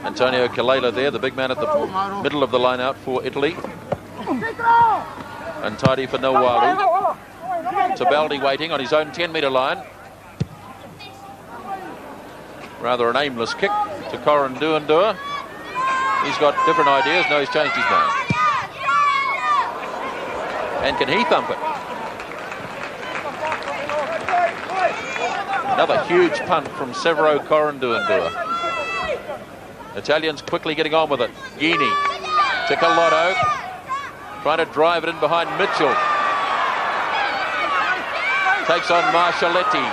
Antonio Kalela there, the big man at the middle of the line out for Italy. Untidy for Nawalu. Tabaldi waiting on his own 10-metre line. Rather an aimless kick to Corin Duandua. He's got different ideas. No, he's changed his mind. And can he thump it? Another huge punt from Severo Corin Duandua. Italians quickly getting on with it. Guini to Collotto. Trying to drive it in behind Mitchell. Takes on Marcelletti.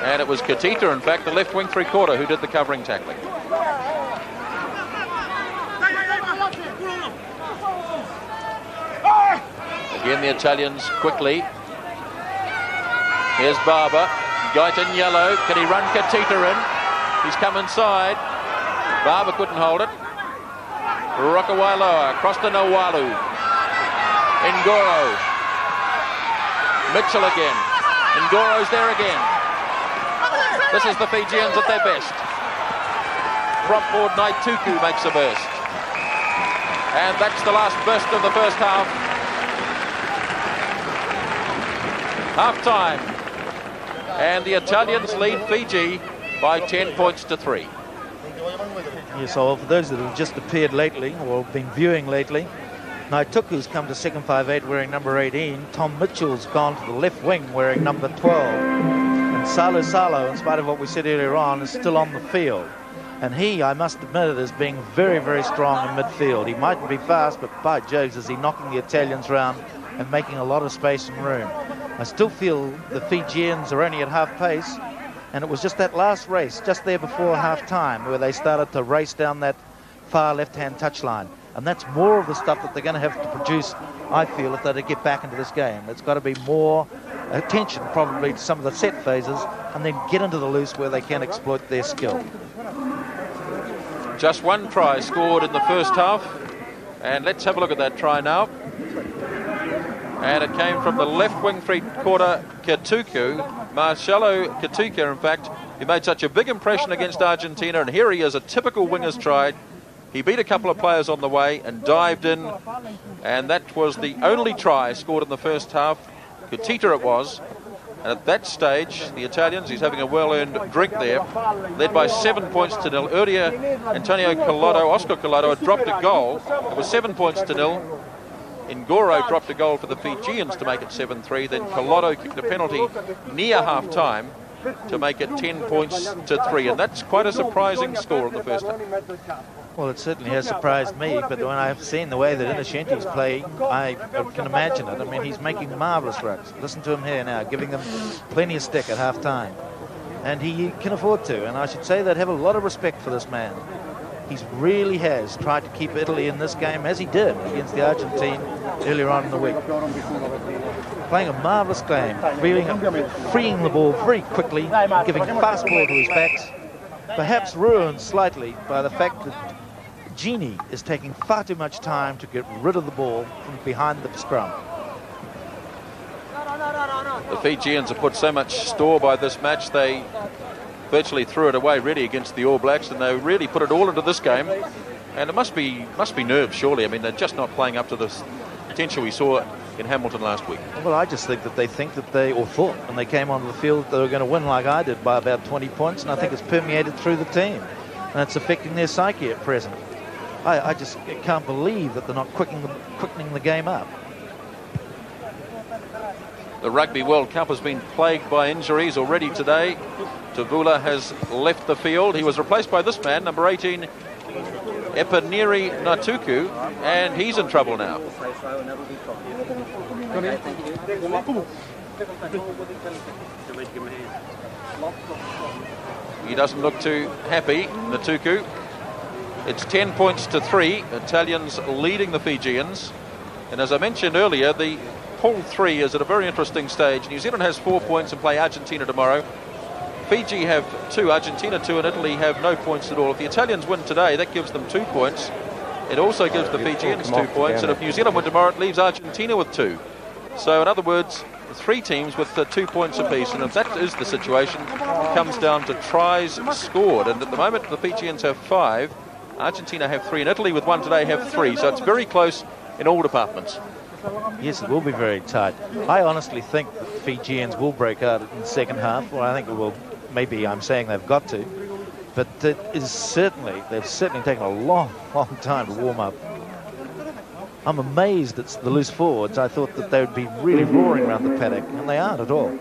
And it was Katita, in fact, the left wing three-quarter, who did the covering tackling. Again, the Italians quickly. Here's Barber. Guyton yellow. Can he run Katita in? He's come inside. Barber couldn't hold it. Rokawailoa across to Nawalu. Ngoro. Mitchell again. Ngoro's there again. This is the Fijians at their best. Prop forward Naituku makes a burst. And that's the last burst of the first half. Half time. And the Italians lead Fiji by 10 points to 3. Yes, so for those that have just appeared lately or been viewing lately, Naituku's come to second 5'8" wearing number 18. Tom Mitchell's gone to the left wing wearing number 12. And Salo, in spite of what we said earlier on, is still on the field. And he, I must admit it, is being very, very strong in midfield. He mightn't be fast, but by Jones, is he knocking the Italians round and making a lot of space and room. I still feel the Fijians are only at half pace, and it was just that last race, just there before half-time, where they started to race down that far left-hand touchline. And that's more of the stuff that they're going to have to produce, I feel, if they're to get back into this game. It's got to be more attention, probably, to some of the set phases, and then get into the loose where they can exploit their skill. Just one try scored in the first half. And let's have a look at that try now. And it came from the left wing three-quarter Katuku. Marcelo Katuka, in fact, he made such a big impression against Argentina, and here he is, a typical winger's try. He beat a couple of players on the way and dived in, and that was the only try scored in the first half. Katita it was, and at that stage, the Italians, he's having a well-earned drink there, led by 7 points to 0. Earlier, Oscar Collotto had dropped a goal. It was 7 points to 0. Ngoro dropped a goal for the Fijians to make it 7-3. Then Collotto kicked a penalty near half-time to make it 10 points to 3. And that's quite a surprising score in the first half. Well, it certainly has surprised me, but when I've seen the way that Innocenti's playing, I can imagine it. I mean, he's making marvellous runs. Listen to him here now, giving them plenty of stick at half-time. And he can afford to, and I should say that have a lot of respect for this man. He really has tried to keep Italy in this game, as he did against the Argentine earlier on in the week. Playing a marvellous game, freeing the ball very quickly, giving fast ball to his backs, perhaps ruined slightly by the fact that Gini is taking far too much time to get rid of the ball from behind the scrum. The Fijians have put so much store by this match, they virtually threw it away really against the All Blacks, and they really put it all into this game. And it must be nerves, surely. I mean, they're just not playing up to the potential we saw in Hamilton last week. Well, I just think that they think that or thought when they came onto the field they were going to win like I did by about 20 points, and I think it's permeated through the team, and it's affecting their psyche at present. I just can't believe that they're not quickening the game up. The Rugby World Cup has been plagued by injuries already today. Tavula has left the field. He was replaced by this man, number 18, Epineri Natuku, and he's in trouble now. He doesn't look too happy, Natuku. It's 10 points to 3. Italians leading the Fijians. And as I mentioned earlier, the Pool 3 is at a very interesting stage. New Zealand has 4 points and play Argentina tomorrow. Fiji have 2, Argentina 2, and Italy have no points at all. If the Italians win today, that gives them 2 points. it also gives the Fijians 2 points, and if New Zealand win tomorrow, it leaves Argentina with 2. So in other words, 3 teams with 2 points apiece, and if that is the situation, it comes down to tries scored. And at the moment, the Fijians have 5, Argentina have 3, and Italy with 1 today have 3. So it's very close in all departments. Yes, it will be very tight. I honestly think that the Fijians will break out in the second half. Well, I think it will. Maybe I'm saying they've got to, but they've certainly taken a long time to warm up. I'm amazed it's the loose forwards. I thought that they would be really roaring around the paddock, and they aren't at all.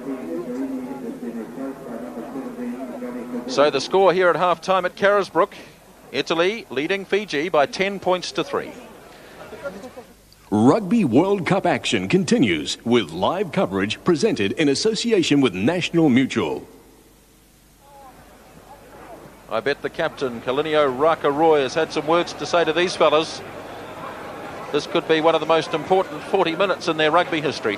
So the score here at half-time at Carisbrook, Italy leading Fiji by 10 points to 3. Rugby World Cup action continues with live coverage presented in association with National Mutual. I bet the captain, Kalinio Raka-Roy, has had some words to say to these fellas. This could be one of the most important 40 minutes in their rugby history.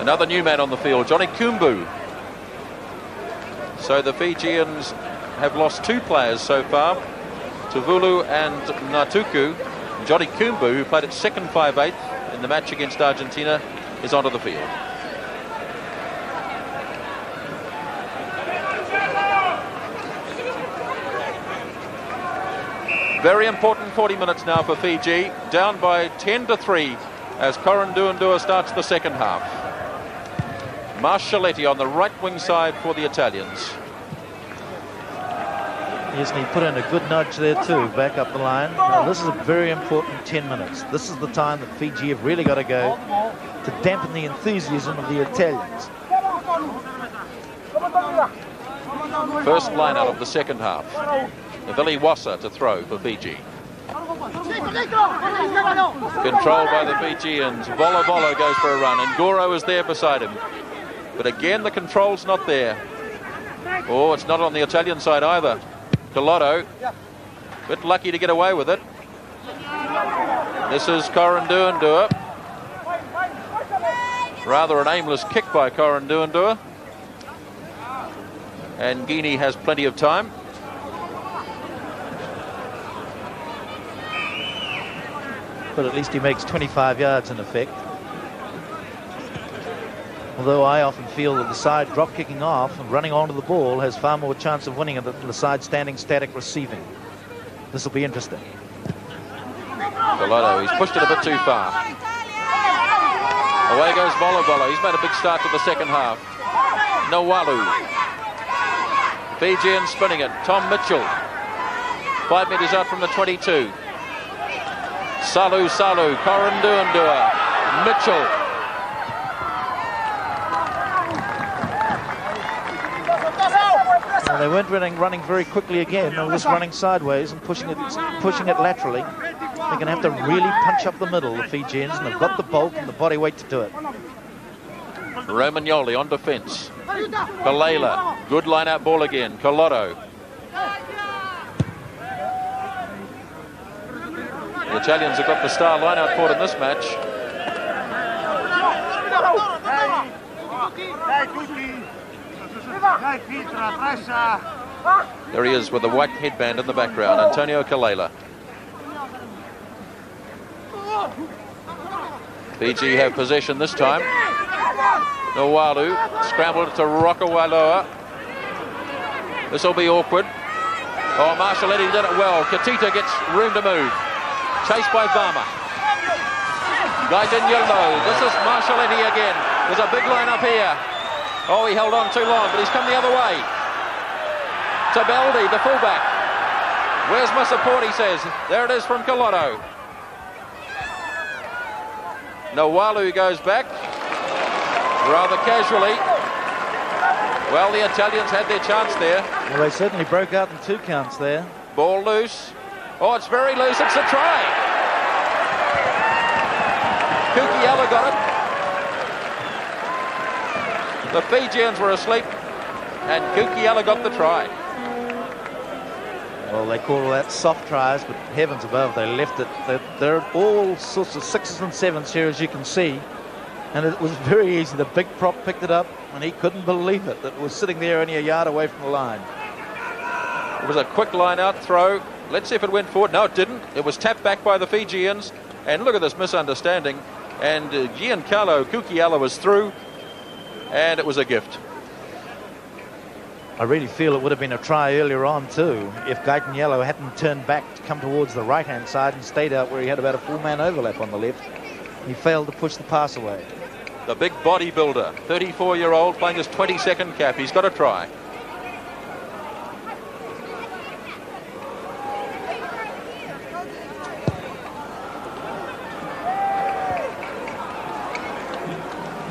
Another new man on the field, Johnny Kumbu. So the Fijians have lost 2 players so far, Tuvulu and Natuku. Johnny Kumbu, who played at second 5/8 in the match against Argentina, is onto the field. Very important 40 minutes now for Fiji, down by 10 to 3 as Coranduandua starts the second half. Marcelletti on the right wing side for the Italians. Yes, and he put in a good nudge there too, back up the line. Now, this is a very important 10 minutes. This is the time that Fiji have really got to go to dampen the enthusiasm of the Italians. First line out of the second half. Vili Wassa to throw for Fiji. Controlled by the Fijians. Volo goes for a run, and Goro is there beside him. But again, the control's not there. Oh, it's not on the Italian side either. Collotto, bit lucky to get away with it. This is Coranduandua. Rather an aimless kick by Coranduandua. And Guinea has plenty of time. But at least he makes 25 yards in effect. Although I often feel that the side drop kicking off and running onto the ball has far more chance of winning than the side standing static receiving. This will be interesting. Collotto, he's pushed it a bit too far. Away goes Volo. He's made a big start to the second half. Nawalu. Fijian spinning it. Tom Mitchell. 5 metres out from the 22. Salu. Coranduandua. Mitchell. They weren't running very quickly again. They were just running sideways and pushing it laterally. They're going to have to really punch up the middle, the Fijians, and they've got the bulk and the body weight to do it. Romagnoli on defence. Kalela, good line-out ball again. Collotto. The Italians have got the star line-out forward in this match. There he is with the white headband in the background, Antonio Kalela. Fiji have possession this time. Nawalu scrambled it to Rokawaloa. This will be awkward. Oh, Marcelletti did it well. Katita gets room to move. Chased by Varma. Gaidinho. This is Marcelletti again. There's a big line up here. Oh, he held on too long, but he's come the other way. Tabeldi, the fullback. Where's my support, he says. There it is from Collotto. Nawalu goes back. Rather casually. Well, the Italians had their chance there. Well, they certainly broke out in 2 counts there. Ball loose. Oh, it's very loose. It's a try. Kukiela got it. The Fijians were asleep, and Kukiela got the try. Well, they call that soft tries, but heavens above, they left it. They're all sorts of 6s and 7s here, as you can see. And it was very easy. The big prop picked it up, and he couldn't believe it. It was sitting there only a yard away from the line. It was a quick line-out throw. Let's see if it went forward. No, it didn't. It was tapped back by the Fijians. And look at this misunderstanding. And Giancarlo Kukiala was through, and it was a gift. I really feel it would have been a try earlier on too if Guyton Yellow hadn't turned back to come towards the right-hand side and stayed out where he had about a 4-man overlap on the left. He failed to push the pass away. The big bodybuilder, 34-year-old, playing his 22nd cap. He's got a try.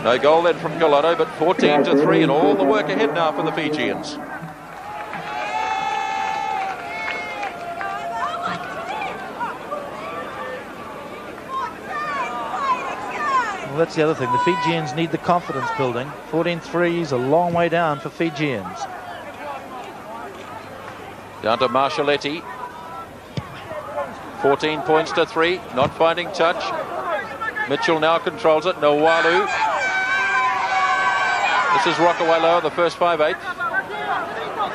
No goal then from Galotto, but 14-3, and all the work ahead now for the Fijians. Well, that's the other thing. The Fijians need the confidence building. 14-3 is a long way down for Fijians. Down to Marshaletti. 14 points to 3, not finding touch. Mitchell now controls it. Nowalu. This is Rockaway the first 5/8.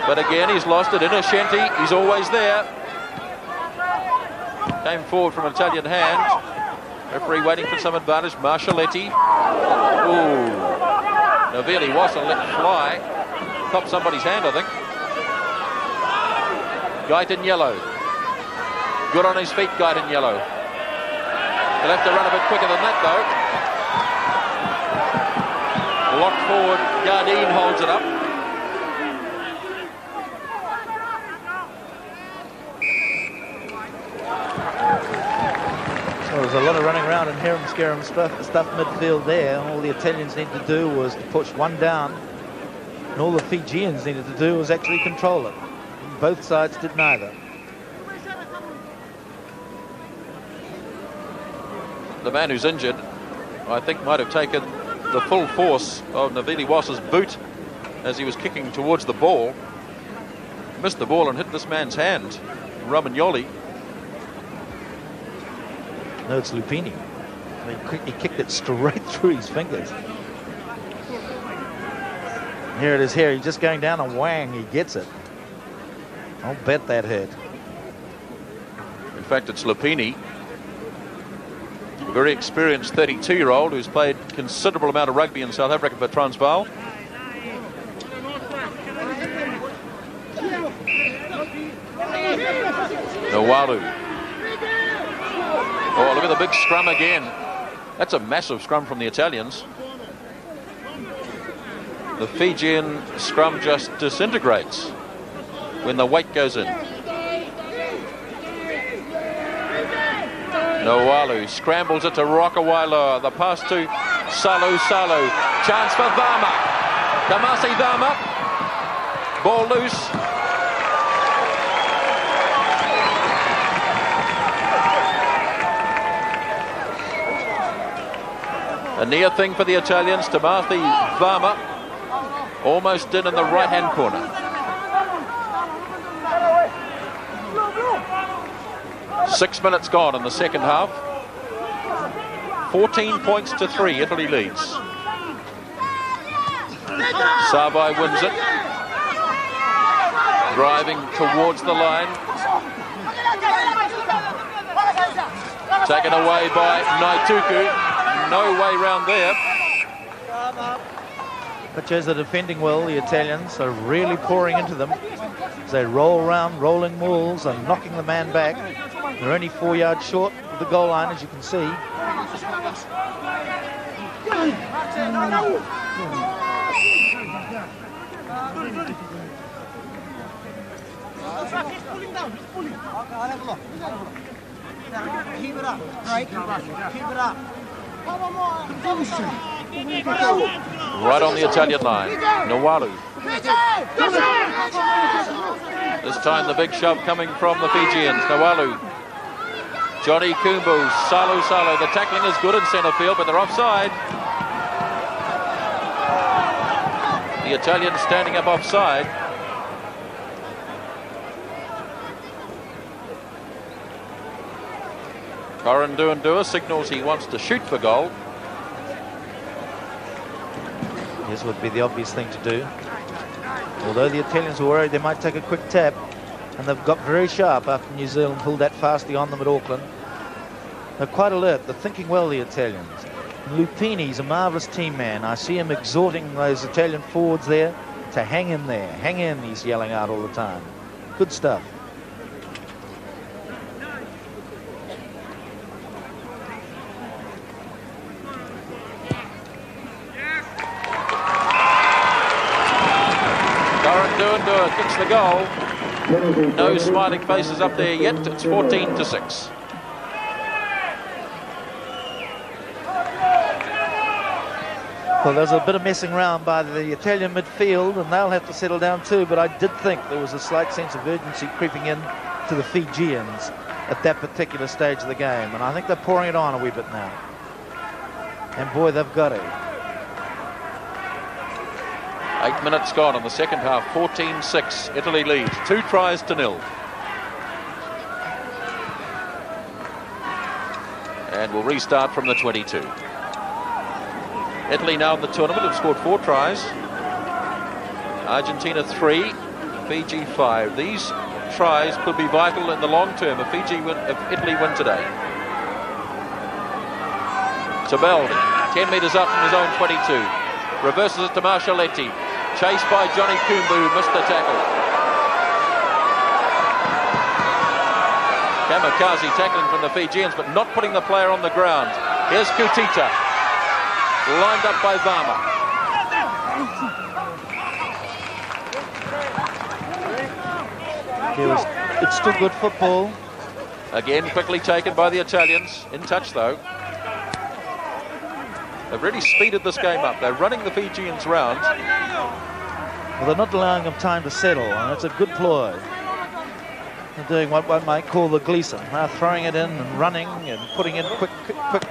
But again, he's lost it. Innocenti, he's always there. Came forward from an Italian hand. Referee waiting for some advantage. Marshaletti. Ooh. Navili Wassa let fly. Topped somebody's hand, I think. Guyton Yellow. Good on his feet, Guyton Yellow. He'll have to run a bit quicker than that, though. Locked forward, Gardine holds it up. So there's a lot of running around and harem-scarum stuff midfield there. All the Italians needed to do was to push one down, and all the Fijians needed to do was actually control it. And both sides did neither. The man who's injured, I think, might have taken the full force of Navili Wassa's boot as he was kicking towards the ball. Missed the ball and hit this man's hand, Romagnoli. No, it's Lupini. He kicked it straight through his fingers. Here it is here. He's just going down and whang, he gets it. I'll bet that hurt. In fact, it's Lupini, a very experienced 32-year-old who's played considerable amount of rugby in South Africa for Transvaal. Nowalu. Oh, look at the big scrum again. That's a massive scrum from the Italians. The Fijian scrum just disintegrates when the weight goes in. Nowalu scrambles it to Rockaway. The pass to Salu. Chance for Varma. Damasi Varma. Ball loose. A near thing for the Italians. Damasi Varma. Almost in the right-hand corner. Six minutes gone in the second half. 14 points to 3, Italy leads. Savai wins it. Driving towards the line. Taken away by Naituku. No way round there. But as they're defending well, the Italians are really pouring into them. As they roll around, rolling mauls and knocking the man back. They're only 4 yards short of the goal line, as you can see. Keep it up, right? Keep it up. Right on the Italian line. Nowalu. This time the big shove coming from the Fijians. Nowalu. Johnny Kumbu. Salu. The tackling is good in centre field, but they're offside. The Italians standing up offside. Coranduandua signals he wants to shoot for goal. This would be the obvious thing to do. Although the Italians were worried they might take a quick tap, and they've got very sharp after New Zealand pulled that fastly on them at Auckland. They're quite alert. They're thinking well, the Italians. Lupini's a marvellous team man. I see him exhorting those Italian forwards there to hang in there. Hang in, he's yelling out all the time. Good stuff. Coranduandua kicks the goal. No smiling faces up there yet. It's 14-6. Well, there's a bit of messing around by the Italian midfield, and they'll have to settle down too, but I did think there was a slight sense of urgency creeping in to the Fijians at that particular stage of the game, and I think they're pouring it on a wee bit now. And boy, they've got it. 8 minutes gone in the second half. 14-6. Italy leads 2-0. And we'll restart from the 22. Italy now in the tournament have scored 4 tries. Argentina 3, Fiji 5. These tries could be vital in the long term if Italy win today. Tabeldi, 10 metres up from his own 22. Reverses it to Marcelletti. Chased by Johnny Kumbu, who missed the tackle. Kamikaze tackling from the Fijians, but not putting the player on the ground. Here's Kutita. Lined up by Varma. It's still good football. Again, quickly taken by the Italians. In touch, though. They've really speeded this game up. They're running the Fijians round. Well, they're not allowing them time to settle, and it's a good ploy. They're doing what one might call the Gleason. They're throwing it in and running and putting in quick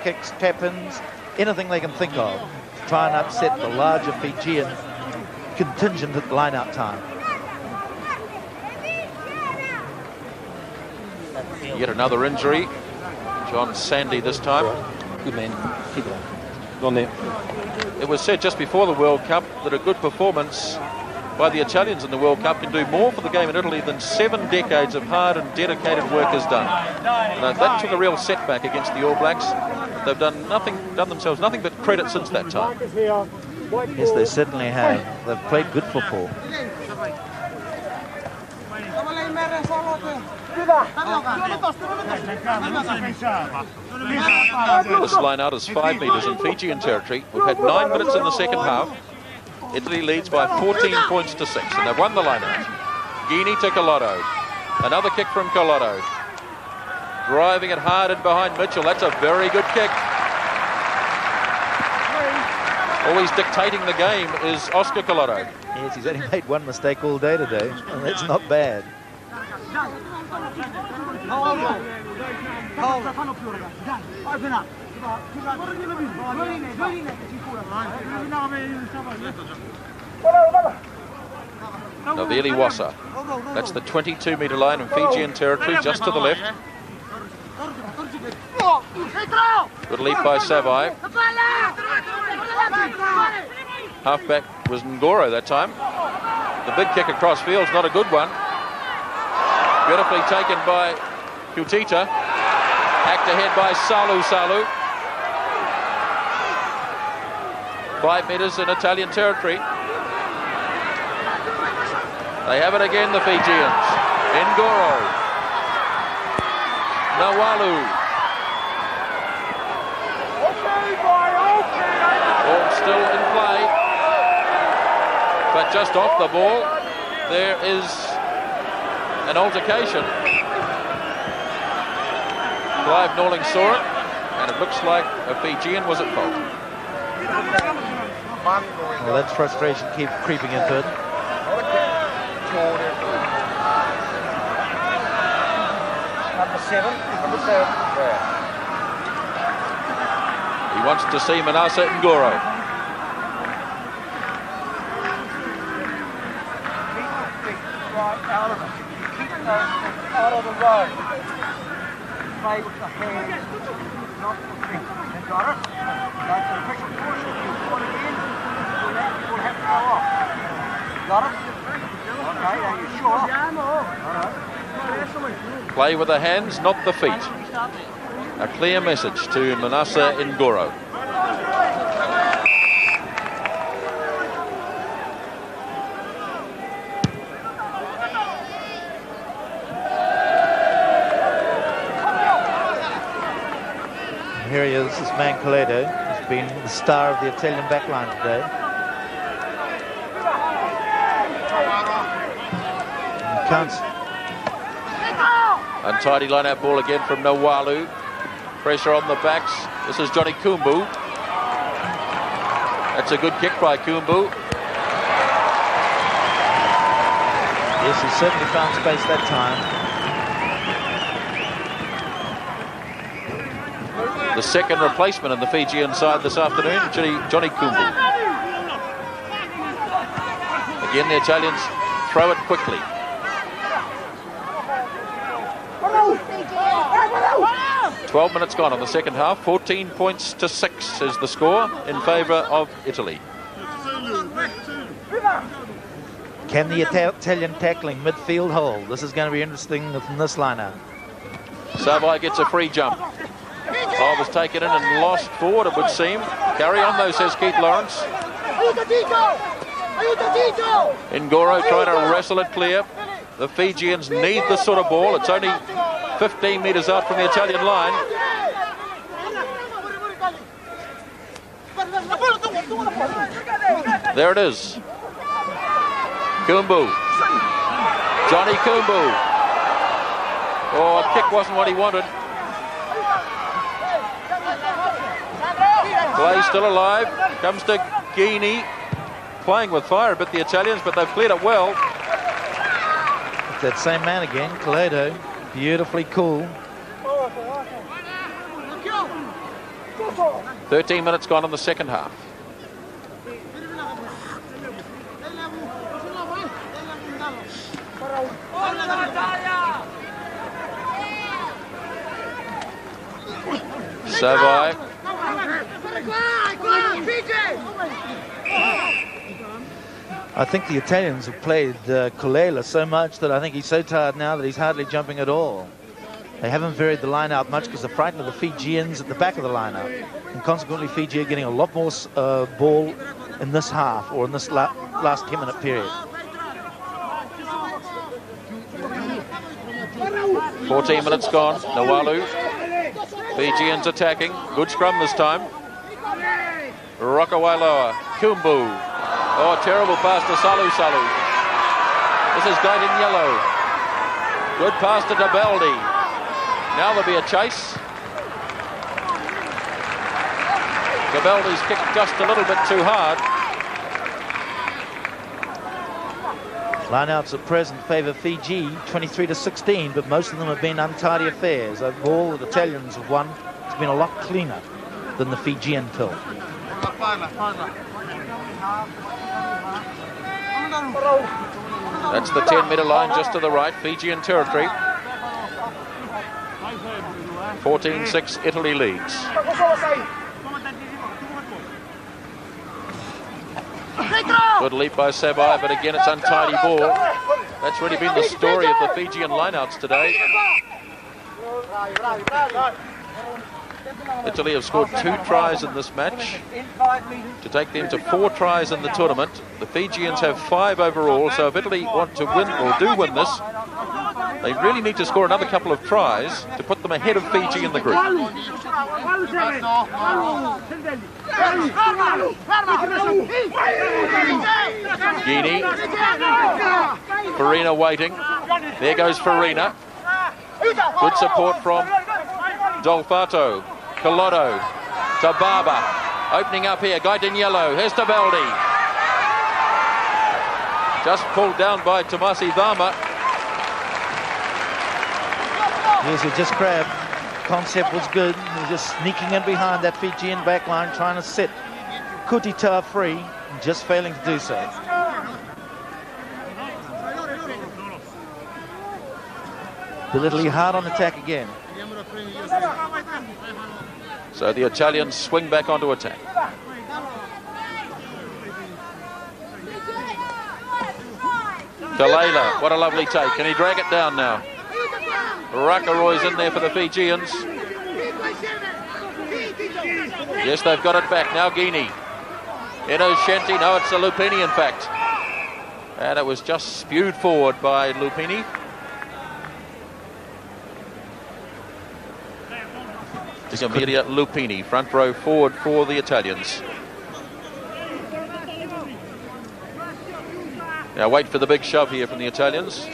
kicks, tap-ins, anything they can think of to try and upset the larger Fijian contingent at line-out time. Yet another injury. John Sandy this time. Good man. Keep it on. Go on there. It was said just before the World Cup that a good performance by the Italians in the World Cup can do more for the game in Italy than 7 decades of hard and dedicated work has done. And that took a real setback against the All Blacks. They've done themselves nothing but credit since that time. Yes, they certainly have. They've played good football. This line out is 5 metres in Fijian territory. We've had 9 minutes in the second half. Italy leads by 14 points to 6, and they've won the line out. Guini to Collado. Another kick from Collado. Driving it hard in behind Mitchell. That's a very good kick. Always dictating the game is Oscar Collado. Yes, he's only made one mistake all day today, and that's not bad. Navili Wassa. That's the 22-metre line in Fijian territory, just to the left. Good leap by Savai. Halfback was Ngoro that time. The big kick across field's not a good one. Beautifully taken by Kutita. Hacked ahead by Salu. 5 metres in Italian territory. They have it again, the Fijians. Ngoro. Nawalu. Ball still in play. But just off the ball, there is an altercation. Clive Norling saw it, and it looks like a Fijian was at fault. Well, that's frustration keep creeping into it. Number 7. He wants to see Manase Ngoro. Out of the road. play with the hands, not the feet. You got it? That's the quick portion. You pull it in, you'll have to go off. Got it? Okay, are you sure? Alright. Play with the hands, not the feet. A clear message to Manasa Ngoro. Here he is, this man Coledo. He's been the star of the Italian backline today. And can't. Untidy line-out ball again from Nawalu. Pressure on the backs. This is Johnny Kumbu. That's a good kick by Kumbu. Yes, he certainly found space that time. The second replacement in the Fijian side this afternoon, Johnny Kumbu. Again, the Italians throw it quickly. 12 minutes gone on the second half. 14 points to 6 is the score in favour of Italy. Can the Italian tackling midfield hold? This is going to be interesting in this lineup. Savai gets a free jump. Ball was taken in and lost forward, it would seem. Carry on though, says Keith Lawrence. Ngoro trying to wrestle it clear. The Fijians need this sort of ball. It's only 15 metres out from the Italian line. There it is. Kumbu. Johnny Kumbu. Oh, a kick wasn't what he wanted. Play still alive. Comes to Guinea. Playing with fire a bit, the Italians, but they've cleared it well. It's that same man again, Coledo. Beautifully cool. 13 minutes gone in the second half. Savai. I think the Italians have played Colela so much that I think he's so tired now that he's hardly jumping at all. They haven't varied the line out much because they're frightened of the Fijians at the back of the lineup. And consequently, Fiji are getting a lot more ball in this half or in this last 10-minute period. 14 minutes gone. Nawalu. Fijians attacking. Good scrum this time. Rokawailoa. Kumbu. Oh, terrible pass to Salu. This is Gaiden Yellow. Good pass to Dabeldi. Now there'll be a chase. Dabeldi's kicked just a little bit too hard. Lineouts at present favour Fiji 23-16, but most of them have been untidy affairs. Overall, the Italians have won. It's been a lot cleaner than the Fijian tilt. That's the 10-metre line just to the right, Fijian territory. 14-6, Italy leads. Good leap by Savai, but again it's untidy ball. That's really been the story of the Fijian lineouts today. Italy have scored 2 tries in this match to take them to 4 tries in the tournament. The Fijians have 5 overall, so if Italy want to win or do win this, they really need to score another couple of tries to put them ahead of Fiji in the group. Guinea. Farina waiting. There goes Farina. Good support from Dolfato. Colotto. Tababa. Opening up here. Gaiden Yellow. Here's Tabeldi. Just pulled down by Tomasi Dharma. Yes, he just grabbed. Concept was good. He was just sneaking in behind that Fijian backline, trying to set Kutita free, and just failing to do so. But Italy hard on attack again. So the Italians swing back onto attack. Talela, what a lovely take. Can he drag it down now? Rakaroy's in there for the Fijians. Yes, they've got it back. Now Guinea. Shenty. No, it's a Lupini, in fact. And it was just spewed forward by Lupini. Immediate Lupini, front row forward for the Italians. Now wait for the big shove here from the Italians.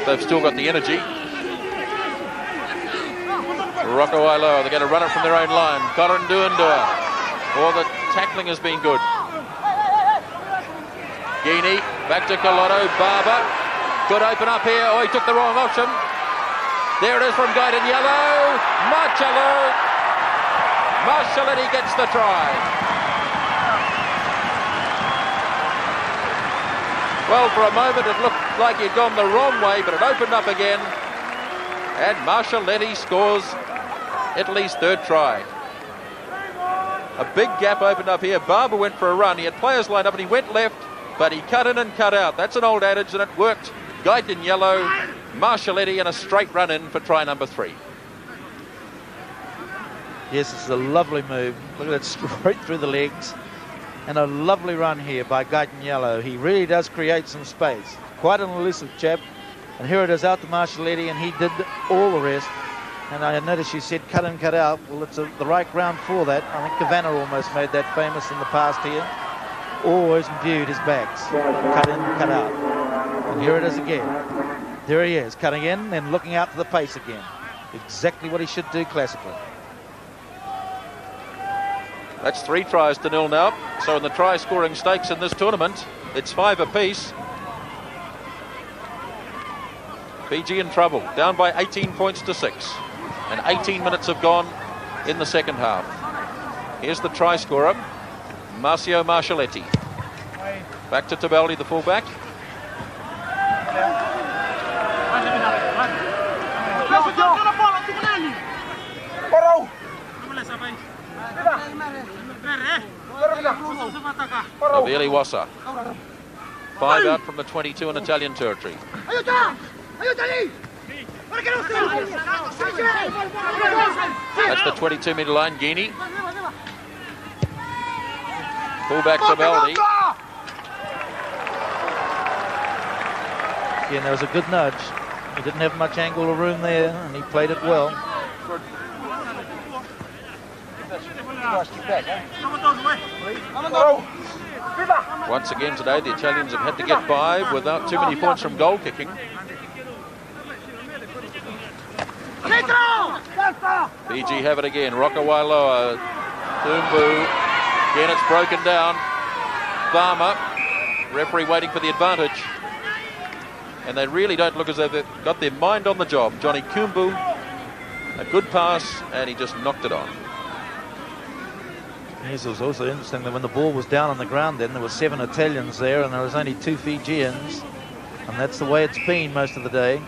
They've still got the energy. Rocco Ailoa, they're going to run it from their own line. Corin Duandua. Oh, the tackling has been good. Guinea, back to Colotto. Barber could open up here. Oh, he took the wrong option. There it is from Guidon Yellow. Marcelletti gets the try. Well, for a moment it looked like he'd gone the wrong way, but it opened up again. And Marcelletti scores Italy's third try. A big gap opened up here. Barber went for a run. He had players lined up and he went left, but he cut in and cut out. That's an old adage and it worked. Guidon Yellow, Marcelletti, and a straight run in for try number 3. Yes, it's a lovely move. Look at it, straight through the legs. And a lovely run here by Guidon Yellow. He really does create some space. Quite an elusive chap. And here it is out to Marcelletti, and he did all the rest. And I noticed you said cut in, cut out. Well, it's the right ground for that. I think Kavanagh almost made that famous in the past here. Always viewed his backs. Cut in, cut out. And here it is again. There he is, cutting in and looking out for the pace again. Exactly what he should do classically. That's 3 tries to 0 now. So in the try scoring stakes in this tournament, it's 5 apiece. Fiji in trouble, down by 18 points to 6. And 18 minutes have gone in the second half. Here's the try scorer, Marcio Marcelletti. Back to Tabaldi, the fullback. Avili Wassa. 5 out from the 22 in Italian territory. That's the 22-metre line, Guinea. Fullback Tabaldi. Again, there was a good nudge. He didn't have much angle or room there, and he played it well. Once again today, the Italians have had to get by without too many points from goal kicking. Fiji have it again. Rocco Wailoa. Tumbu. Again, it's broken down. Varma. Referee waiting for the advantage. And they really don't look as though they've got their mind on the job. Johnny Kumbu. A good pass, and he just knocked it on. Yes, it was also interesting that when the ball was down on the ground then, there were 7 Italians there and there was only 2 Fijians. And that's the way it's been most of the day.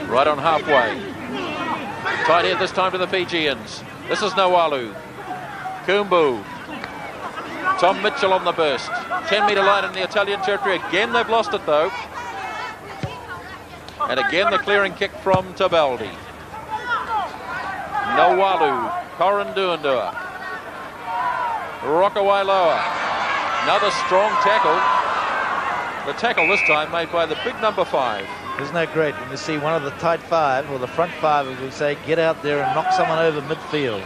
Right on halfway. Tight here this time to the Fijians. This is Nawalu. Kumbu. Tom Mitchell on the burst. 10-metre line in the Italian territory. Again, they've lost it though. And again, the clearing kick from Tabaldi. Nawalu. Corin Duandua. Rocco Wailoa. Another strong tackle. The tackle this time made by the big number 5. Isn't that great when you see one of the tight 5, or the front 5, as we say, get out there and knock someone over midfield.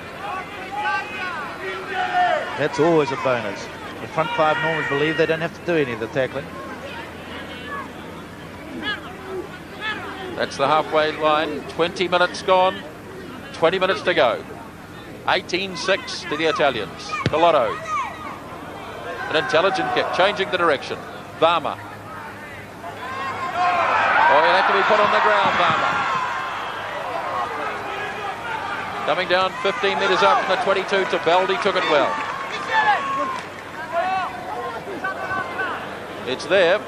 That's always a bonus. The front 5 normally believe they don't have to do any of the tackling. That's the halfway line. 20 minutes gone. 20 minutes to go. 18-6 to the Italians. Colotto. An intelligent kick, changing the direction. Varma. Oh, he'll have to be put on the ground, Varma. Coming down 15 metres out from the 22, Tabaldi took it well. It's there.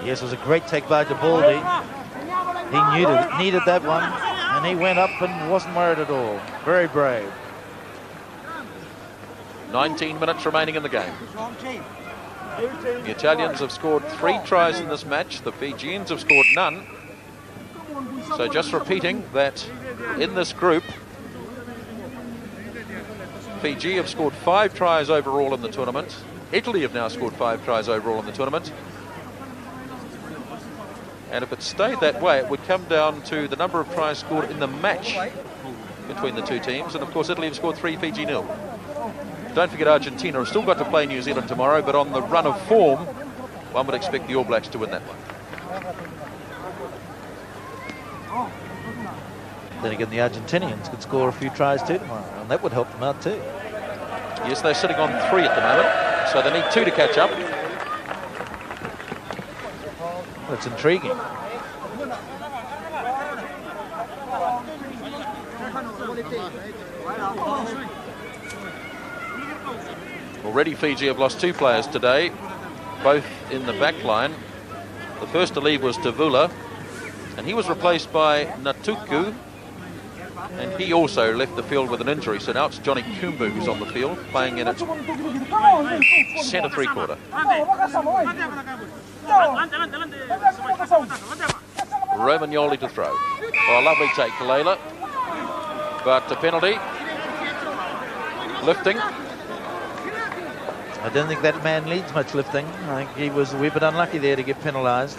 Yes, it was a great take by DeBaldi. He needed that one, and he went up and wasn't worried at all. Very brave. 19 minutes remaining in the game. The Italians have scored 3 tries in this match. The Fijians have scored none. So just repeating that in this group, Fiji have scored 5 tries overall in the tournament. Italy have now scored 5 tries overall in the tournament. And if it stayed that way, it would come down to the number of tries scored in the match between the two teams. And of course, Italy have scored 3, Fiji 0. Don't forget, Argentina have still got to play New Zealand tomorrow, but on the run of form, one would expect the All Blacks to win that one. Then again, the Argentinians could score a few tries too tomorrow, and that would help them out too. Yes, they're sitting on 3 at the moment, so they need 2 to catch up. Well, it's intriguing. Already Fiji have lost 2 players today, both in the back line. The first to leave was Tavula, and he was replaced by Natuku, and he also left the field with an injury. So now it's Johnny Kumbu who's on the field, playing in at centre 3/4. Romagnoli to throw. Oh, a lovely take, Kalela. But a penalty. Lifting. I don't think that man needs much lifting. I think he was a wee bit unlucky there to get penalised.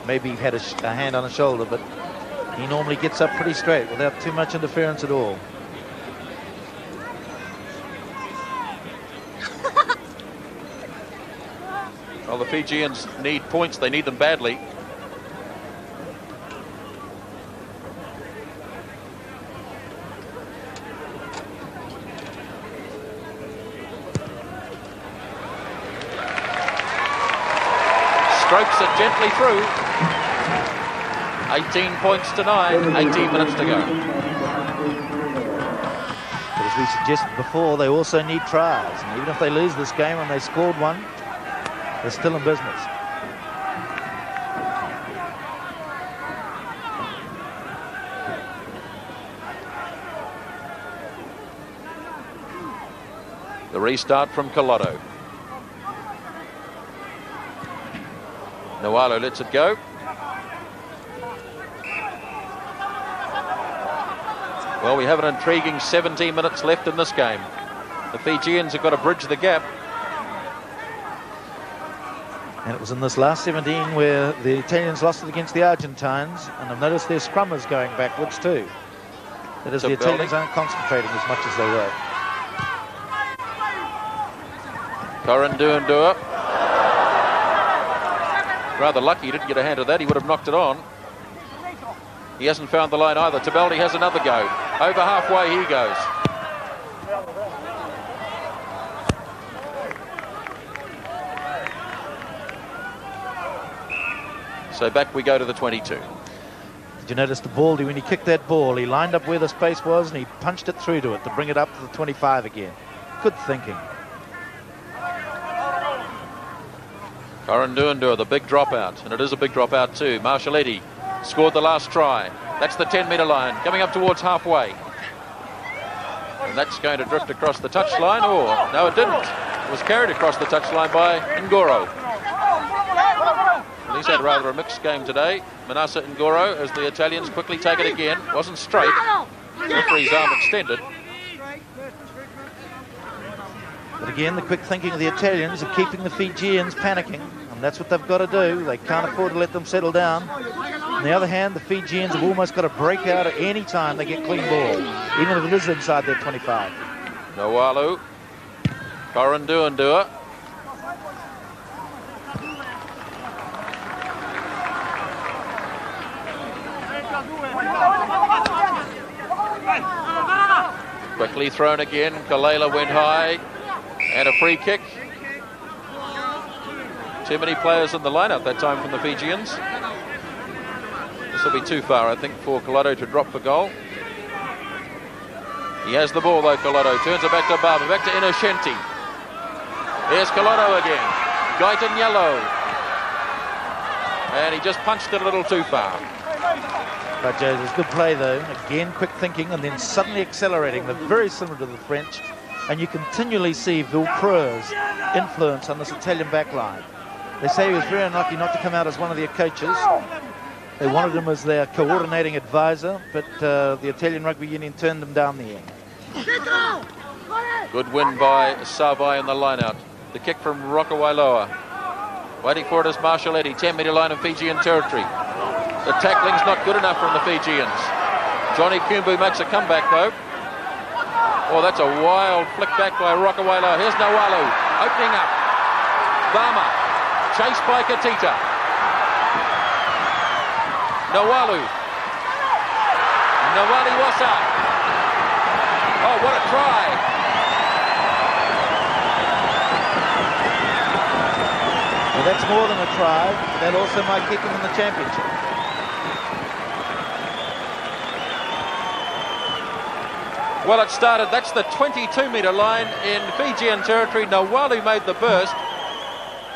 Maybe he had a hand on his shoulder, but he normally gets up pretty straight without too much interference at all. Well, the Fijians need points. They need them badly. Strokes it gently through. 18 points to 9, 18 minutes to go. But as we suggested before, they also need tries. And even if they lose this game and they scored one, they're still in business. The restart from Colotto. Noalo lets it go. Well, we have an intriguing 17 minutes left in this game. The Fijians have got to bridge the gap. And it was in this last 17 where the Italians lost it against the Argentines, and I've noticed their scrummers going backwards too. That is, the Italians aren't concentrating as much as they were. Coranduandua. Rather lucky he didn't get a hand of that. He would have knocked it on. He hasn't found the line either. Tabeldi has another go. Over halfway he goes. So back we go to the 22. Did you notice the Baldy, when he kicked that ball, he lined up where the space was and he punched it through to it to bring it up to the 25 again. Good thinking. Coranduandua, the big dropout, and it is a big dropout too. Marshaletti scored the last try. That's the 10-metre line, coming up towards halfway. And that's going to drift across the touchline, or no, it didn't. It was carried across the touchline by Ngoro. Well, he's had rather a mixed game today. Manasa Ngoro, as the Italians quickly take it again. Wasn't straight. Referee's arm extended. But again, the quick thinking of the Italians are keeping the Fijians panicking, and that's what they've got to do. They can't afford to let them settle down. On the other hand, the Fijians have almost got to break out at any time they get clean ball, even if it is inside their 25. Noalu. Coranduandua. Quickly thrown again. Kalela went high. And a free kick. Too many players in the lineup that time from the Fijians. This will be too far, I think, for Colotto to drop for goal. He has the ball though, Colotto. Turns it back to Barber, back to Innocenti. Here's Collado again. Guyton yellow. And he just punched it a little too far. But Joe, there's good play though. Again, quick thinking and then suddenly accelerating. They're very similar to the French. And you continually see Villepreux's influence on this Italian back line. They say he was very unlucky not to come out as one of their coaches. They wanted him as their coordinating advisor, but the Italian Rugby Union turned him down the end. Good win by Savai in the line-out. The kick from Rokawailoa. Waiting for it is Marshaletti, 10-metre line of Fijian territory. The tackling's not good enough from the Fijians. Johnny Kumbu makes a comeback though. Oh, that's a wild flick back by Rokawailoa. Here's Nawalu, opening up. Bama, chased by Katita. Nawalu. Nawali Wasa. Oh, what a try. Well, that's more than a try. That also might keep him in the championship. Well, it started, that's the 22-metre line in Fijian territory. Nawalu made the burst.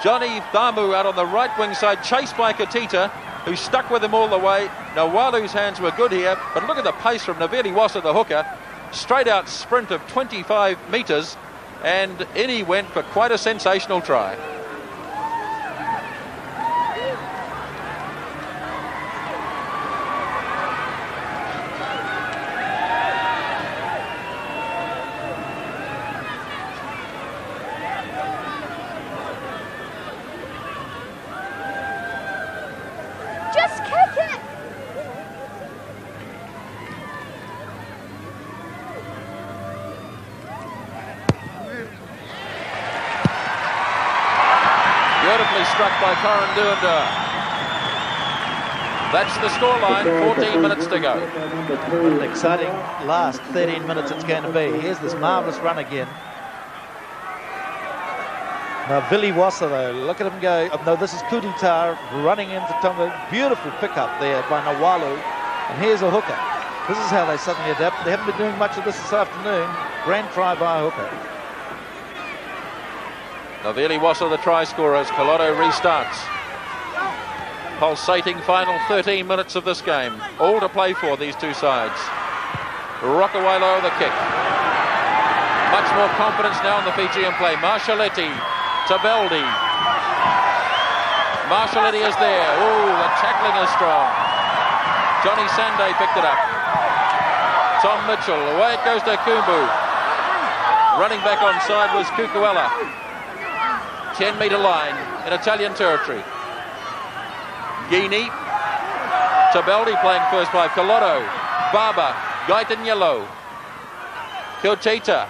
Johnny Thamu out on the right wing side, chased by Katita, who stuck with him all the way. Nawalu's hands were good here, but look at the pace from Navili Wasa, the hooker. Straight out sprint of 25 metres, and in he went for quite a sensational try. Struck by Coranduanda. That's the scoreline, 14 minutes to go. What an exciting last 13 minutes it's going to be. Here's this marvellous run again. Now Vili Wasa though, look at him go. Oh, no, this is Kuditar running into Tonga. Beautiful pickup there by Nawalu. And here's a hooker. This is how they suddenly adapt. They haven't been doing much of this afternoon. Grand try by a hooker. Navili Wasa the try scorer as Collado restarts. Pulsating final 13 minutes of this game. All to play for, these two sides. Rokawailoa the kick. Much more confidence now in the Fijian play. Marshaletti, Tabeldi. Marshaletti is there. Ooh, the tackling is strong. Johnny Sande picked it up. Tom Mitchell, away it goes to Kumbu. Running back onside was Kukuela. 10-metre line in Italian territory. Guinea. Tabeldi playing first 5. Collado. Baba. Guyton yellow. Kiltita.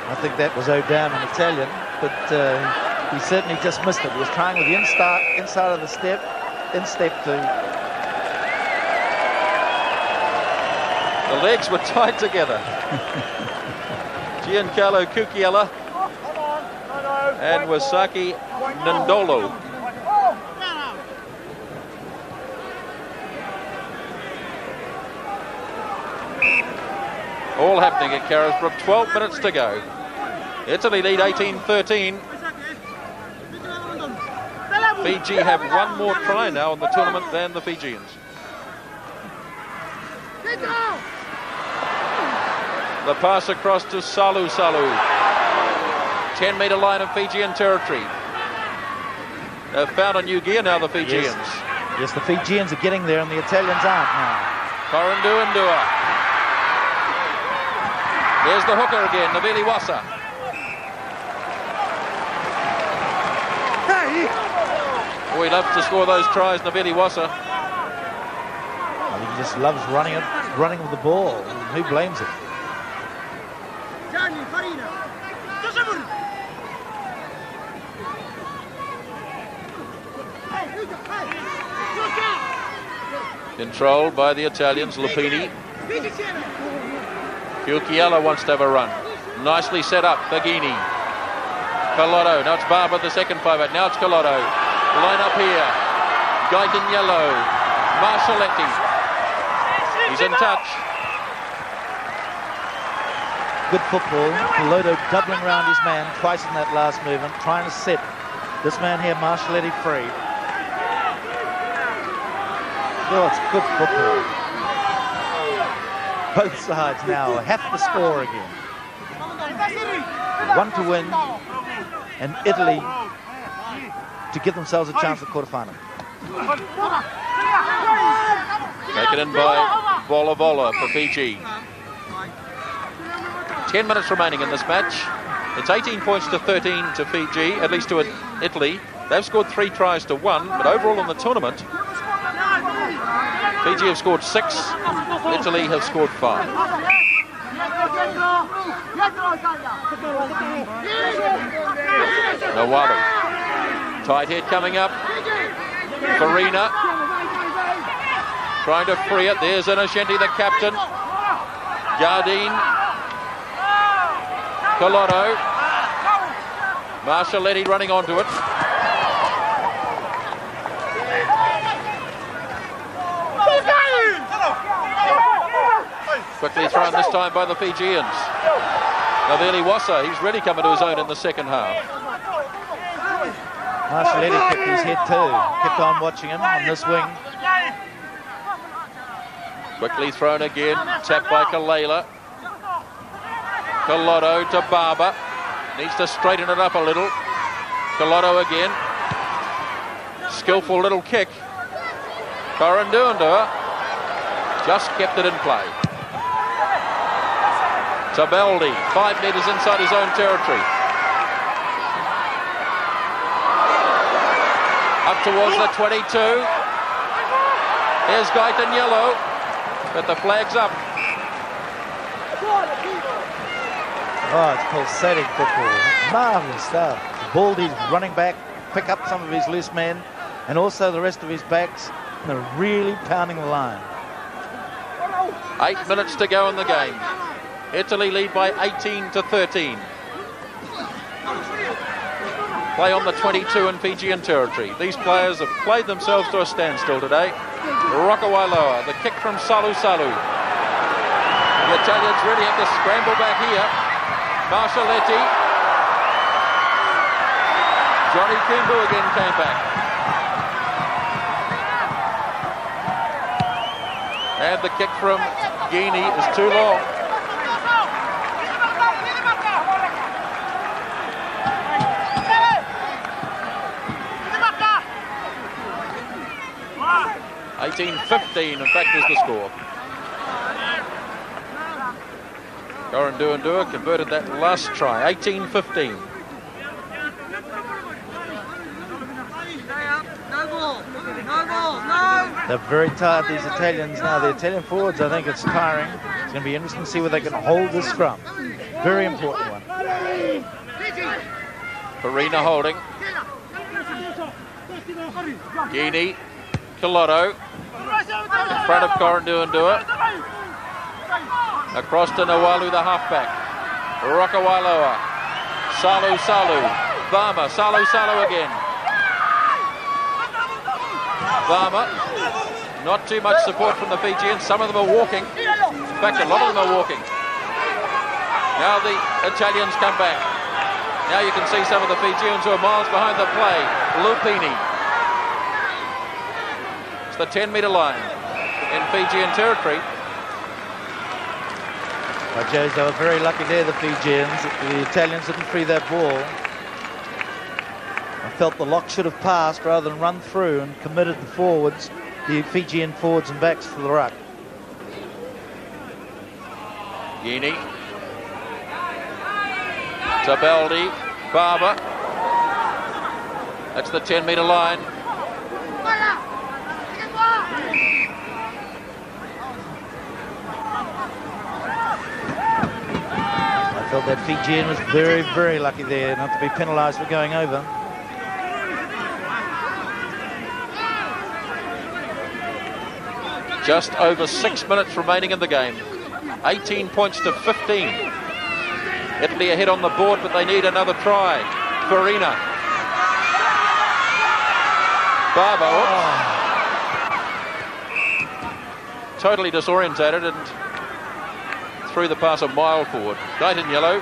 I think that was O'Dam in Italian, but he certainly just missed it. He was trying with the inside of the step, instep to. The legs were tied together. Giancarlo Kukiela and Wasaki Ndolo. All happening at Carisbrook. 12 minutes to go. Italy lead 18-13. Fiji have one more try now in the tournament than the Fijians. The pass across to Salu. 10-metre line of Fijian territory. They've found a new gear now, the Fijians. Yes, the Fijians are getting there and the Italians aren't now. Coranduandua. There's the hooker again, Navili Wasa. Oh, he loves to score those tries, Navili Wasa. He just loves running with the ball. Who blames him? Controlled by the Italians, Lupini. Kukiela wants to have a run. Nicely set up, Fagini. Collado, now it's Barber, the second 5-8. Now it's Collado. Line up here. Guyton yellow. Marshaletti. He's in touch. Good football. Piloto doubling around his man twice in that last movement, trying to set this man here, Marcelletti, free. Oh, it's good football. Both sides now have to score again. One to win, and Italy to give themselves a chance at quarterfinal. Taken in by Vola Vola for Fiji. 10 minutes remaining in this match. It's 18 points to 13 to Fiji, at least to Italy. They've scored 3 tries to 1, but overall in the tournament, Fiji have scored 6, Italy have scored 5. Nawalu. Tight head coming up. Farina trying to free it. There's Innocenti, the captain. Jardine. Colotto. Marcelletti running onto it. Quickly thrown this time by the Fijians. Naveli Wassa, he's really come into his own in the second half. Marcelletti kept his head too. Kept on watching him on this wing. Quickly thrown again. Tapped by Kalela. Colotto to Barber. Needs to straighten it up a little. Colotto again. Skillful little kick. Coranduandua just kept it in play. Tabeldi, 5 metres inside his own territory. Up towards the 22. Here's Guyton yellow, but the flag's up. Oh, it's pulsating football. Marvellous stuff. Baldy's running back, pick up some of his loose men, and also the rest of his backs. And they're really pounding the line. 8 minutes to go in the game. Italy lead by 18 to 13. Play on the 22 in Fijian territory. These players have played themselves to a standstill today. Rokawailoa, the kick from Salu Salu. The Italians really have to scramble back here. Marcelletti. Johnny Kimbu again came back. And the kick from Guinea is too long. (18-15) in fact is the score. Coranduandua converted that last try. 18-15. They're very tired, these Italians now. The Italian forwards, I think it's tiring. It's going to be interesting to see whether they can hold this scrum. Very important one. Farina holding. Guinea. Colotto. In front of Coranduandua. Across to Nawalu, the halfback. Rokawailoa. Salu Salu. Varma. Salu Salu again. Varma. Not too much support from the Fijians. Some of them are walking. In fact, a lot of them are walking. Now the Italians come back. Now you can see some of the Fijians who are miles behind the play. Lupini. It's the 10-metre line in Fijian territory. Well, Joes, they were very lucky there, the Fijians. The Italians didn't free that ball. I felt the lock should have passed rather than run through and committed the forwards, the Fijian forwards and backs to the ruck. Guinea. Tabeldi. Barber. That's the 10-metre line. I felt that Fijian was very, very lucky there not to be penalised for going over. Just over 6 minutes remaining in the game. 18 points to 15. Italy ahead on the board, but they need another try. Farina. Barber. Totally disorientated and threw the pass a mile forward. Guyton yellow.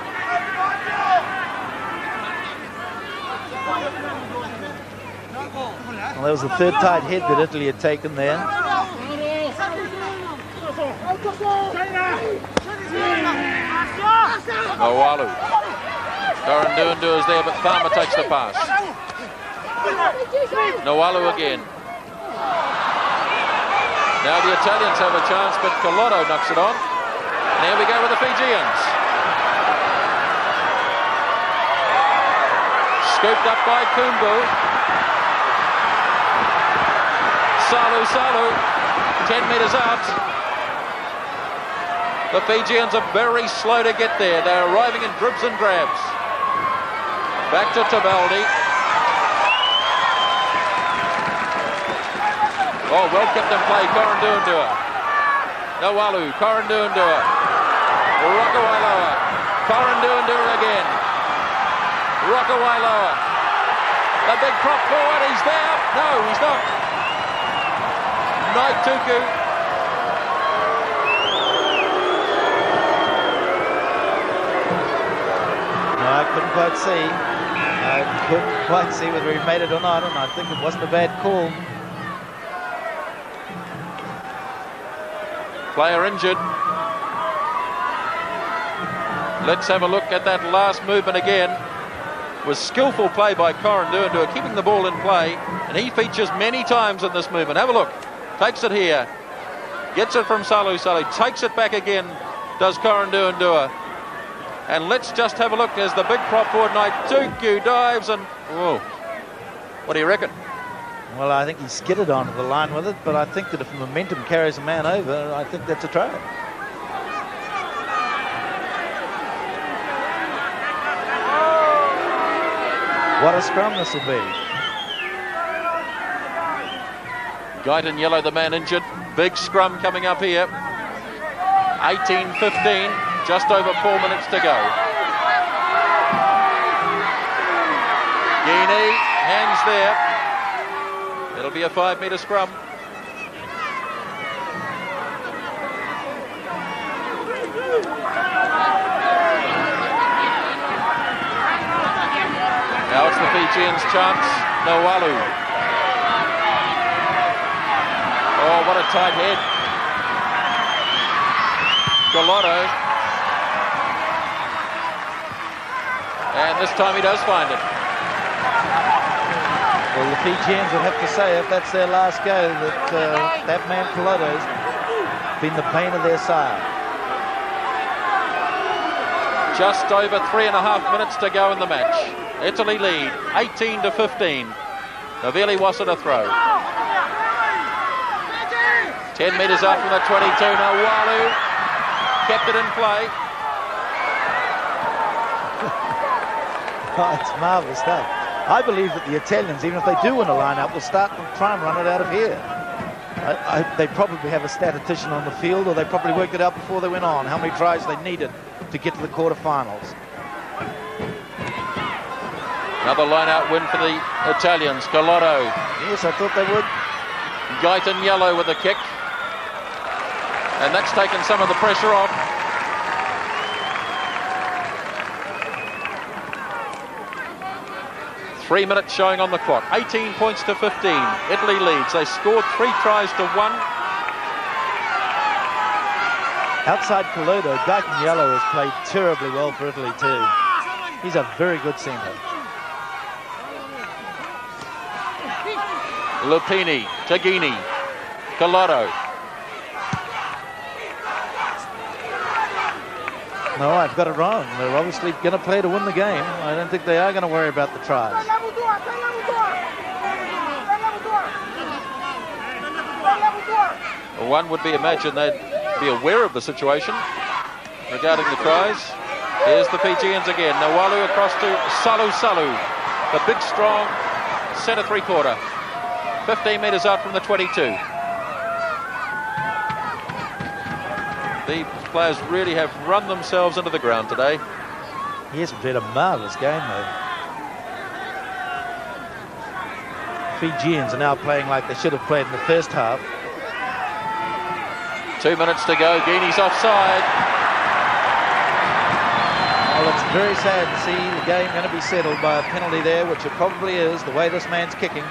Well, that was the third tight head that Italy had taken there. Noalu. Karanduandu is there, but Tharma takes the pass. Noalu again. Now the Italians have a chance, but Colotto knocks it on. And here we go with the Fijians. Scooped up by Kumbu. Salu, 10 metres out. The Fijians are very slow to get there. They're arriving in dribs and drabs. Back to Tabaldi. Oh, well kept in play, Karanduandua. Noalu, Karanduandua. Rokawailoa. Karanduandua again. Rokawailoa. The big prop forward, he's there. No, he's not. Naituku. No, I couldn't quite see. I couldn't quite see whether he made it or not, and I think it wasn't a bad call. Player injured. Let's have a look at that last movement again. It was skillful play by Karanduandua, keeping the ball in play, and he features many times in this movement. Have a look. Takes it here. Gets it from Salu. Takes it back again, does Karanduandua. And let's just have a look as the big prop forward Naituku dives and... Whoa. What do you reckon? Well, I think he skidded onto the line with it, but I think that if momentum carries a man over, I think that's a try. What a scrum this will be. Guyton yellow, the man injured. Big scrum coming up here. 18-15, just over 4 minutes to go. Guinea, hands there. It'll be a 5-metre scrum. Now it's the Fijians' chance. Noalu. Oh, what a tight head. Colotto. And this time he does find it. Well, the Fijians would have to say, if that's their last go, that that man Colotto's been the bane of their side. Just over 3.5 minutes to go in the match. Italy lead, 18-15. Novelli Wasser to throw. 10 metres out from the 22. Noalu kept it in play. Oh, it's marvellous stuff. I believe that the Italians, even if they do win a line-up, will start and try and run it out of here. They probably have a statistician on the field, or they probably worked it out before they went on, how many tries they needed to get to the quarterfinals. Another line-out win for the Italians. Colotto. Yes, I thought they would. Guyton yellow with a kick. And that's taken some of the pressure off. Three minutes showing on the clock. 18 points to 15. Italy leads. They scored 3 tries to 1. Outside Colotto, Guyton Yellow has played terribly well for Italy too. He's a very good centre. Lupini, Taghini, Colotto. No, I've got it wrong. They're obviously going to play to win the game. I don't think they are going to worry about the tries. Well, one would be imagined they'd be aware of the situation regarding the tries. Here's the Fijians again. Noalu across to Salu. The big, strong centre three-quarter. 15 metres out from the 22. The players really have run themselves into the ground today. He has played a marvellous game, though. Fijians are now playing like they should have played in the first half. 2 minutes to go. Guinea's offside. very sad to see the game going to be settled by a penalty there, which it probably is, the way this man's kicking.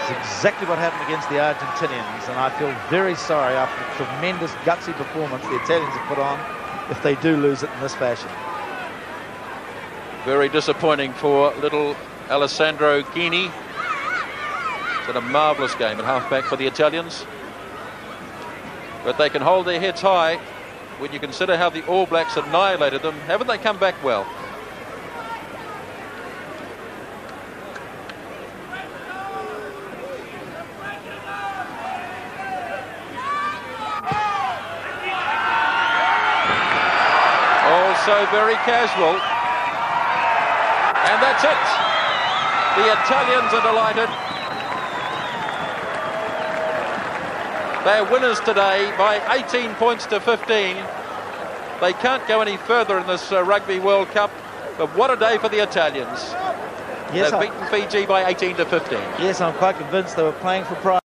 It's exactly what happened against the Argentinians, and I feel very sorry after the tremendous gutsy performance the Italians have put on if they do lose it in this fashion. Very disappointing for little Alessandro Ghini. It's had a marvellous game at halfback for the Italians. But they can hold their heads high when you consider how the All Blacks annihilated them. Haven't they come back well? Also very casual. And that's it. The Italians are delighted. They're winners today by 18 points to 15. They can't go any further in this Rugby World Cup, but what a day for the Italians. Yes, They've beaten Fiji by 18 to 15. Yes, I'm quite convinced they were playing for pride.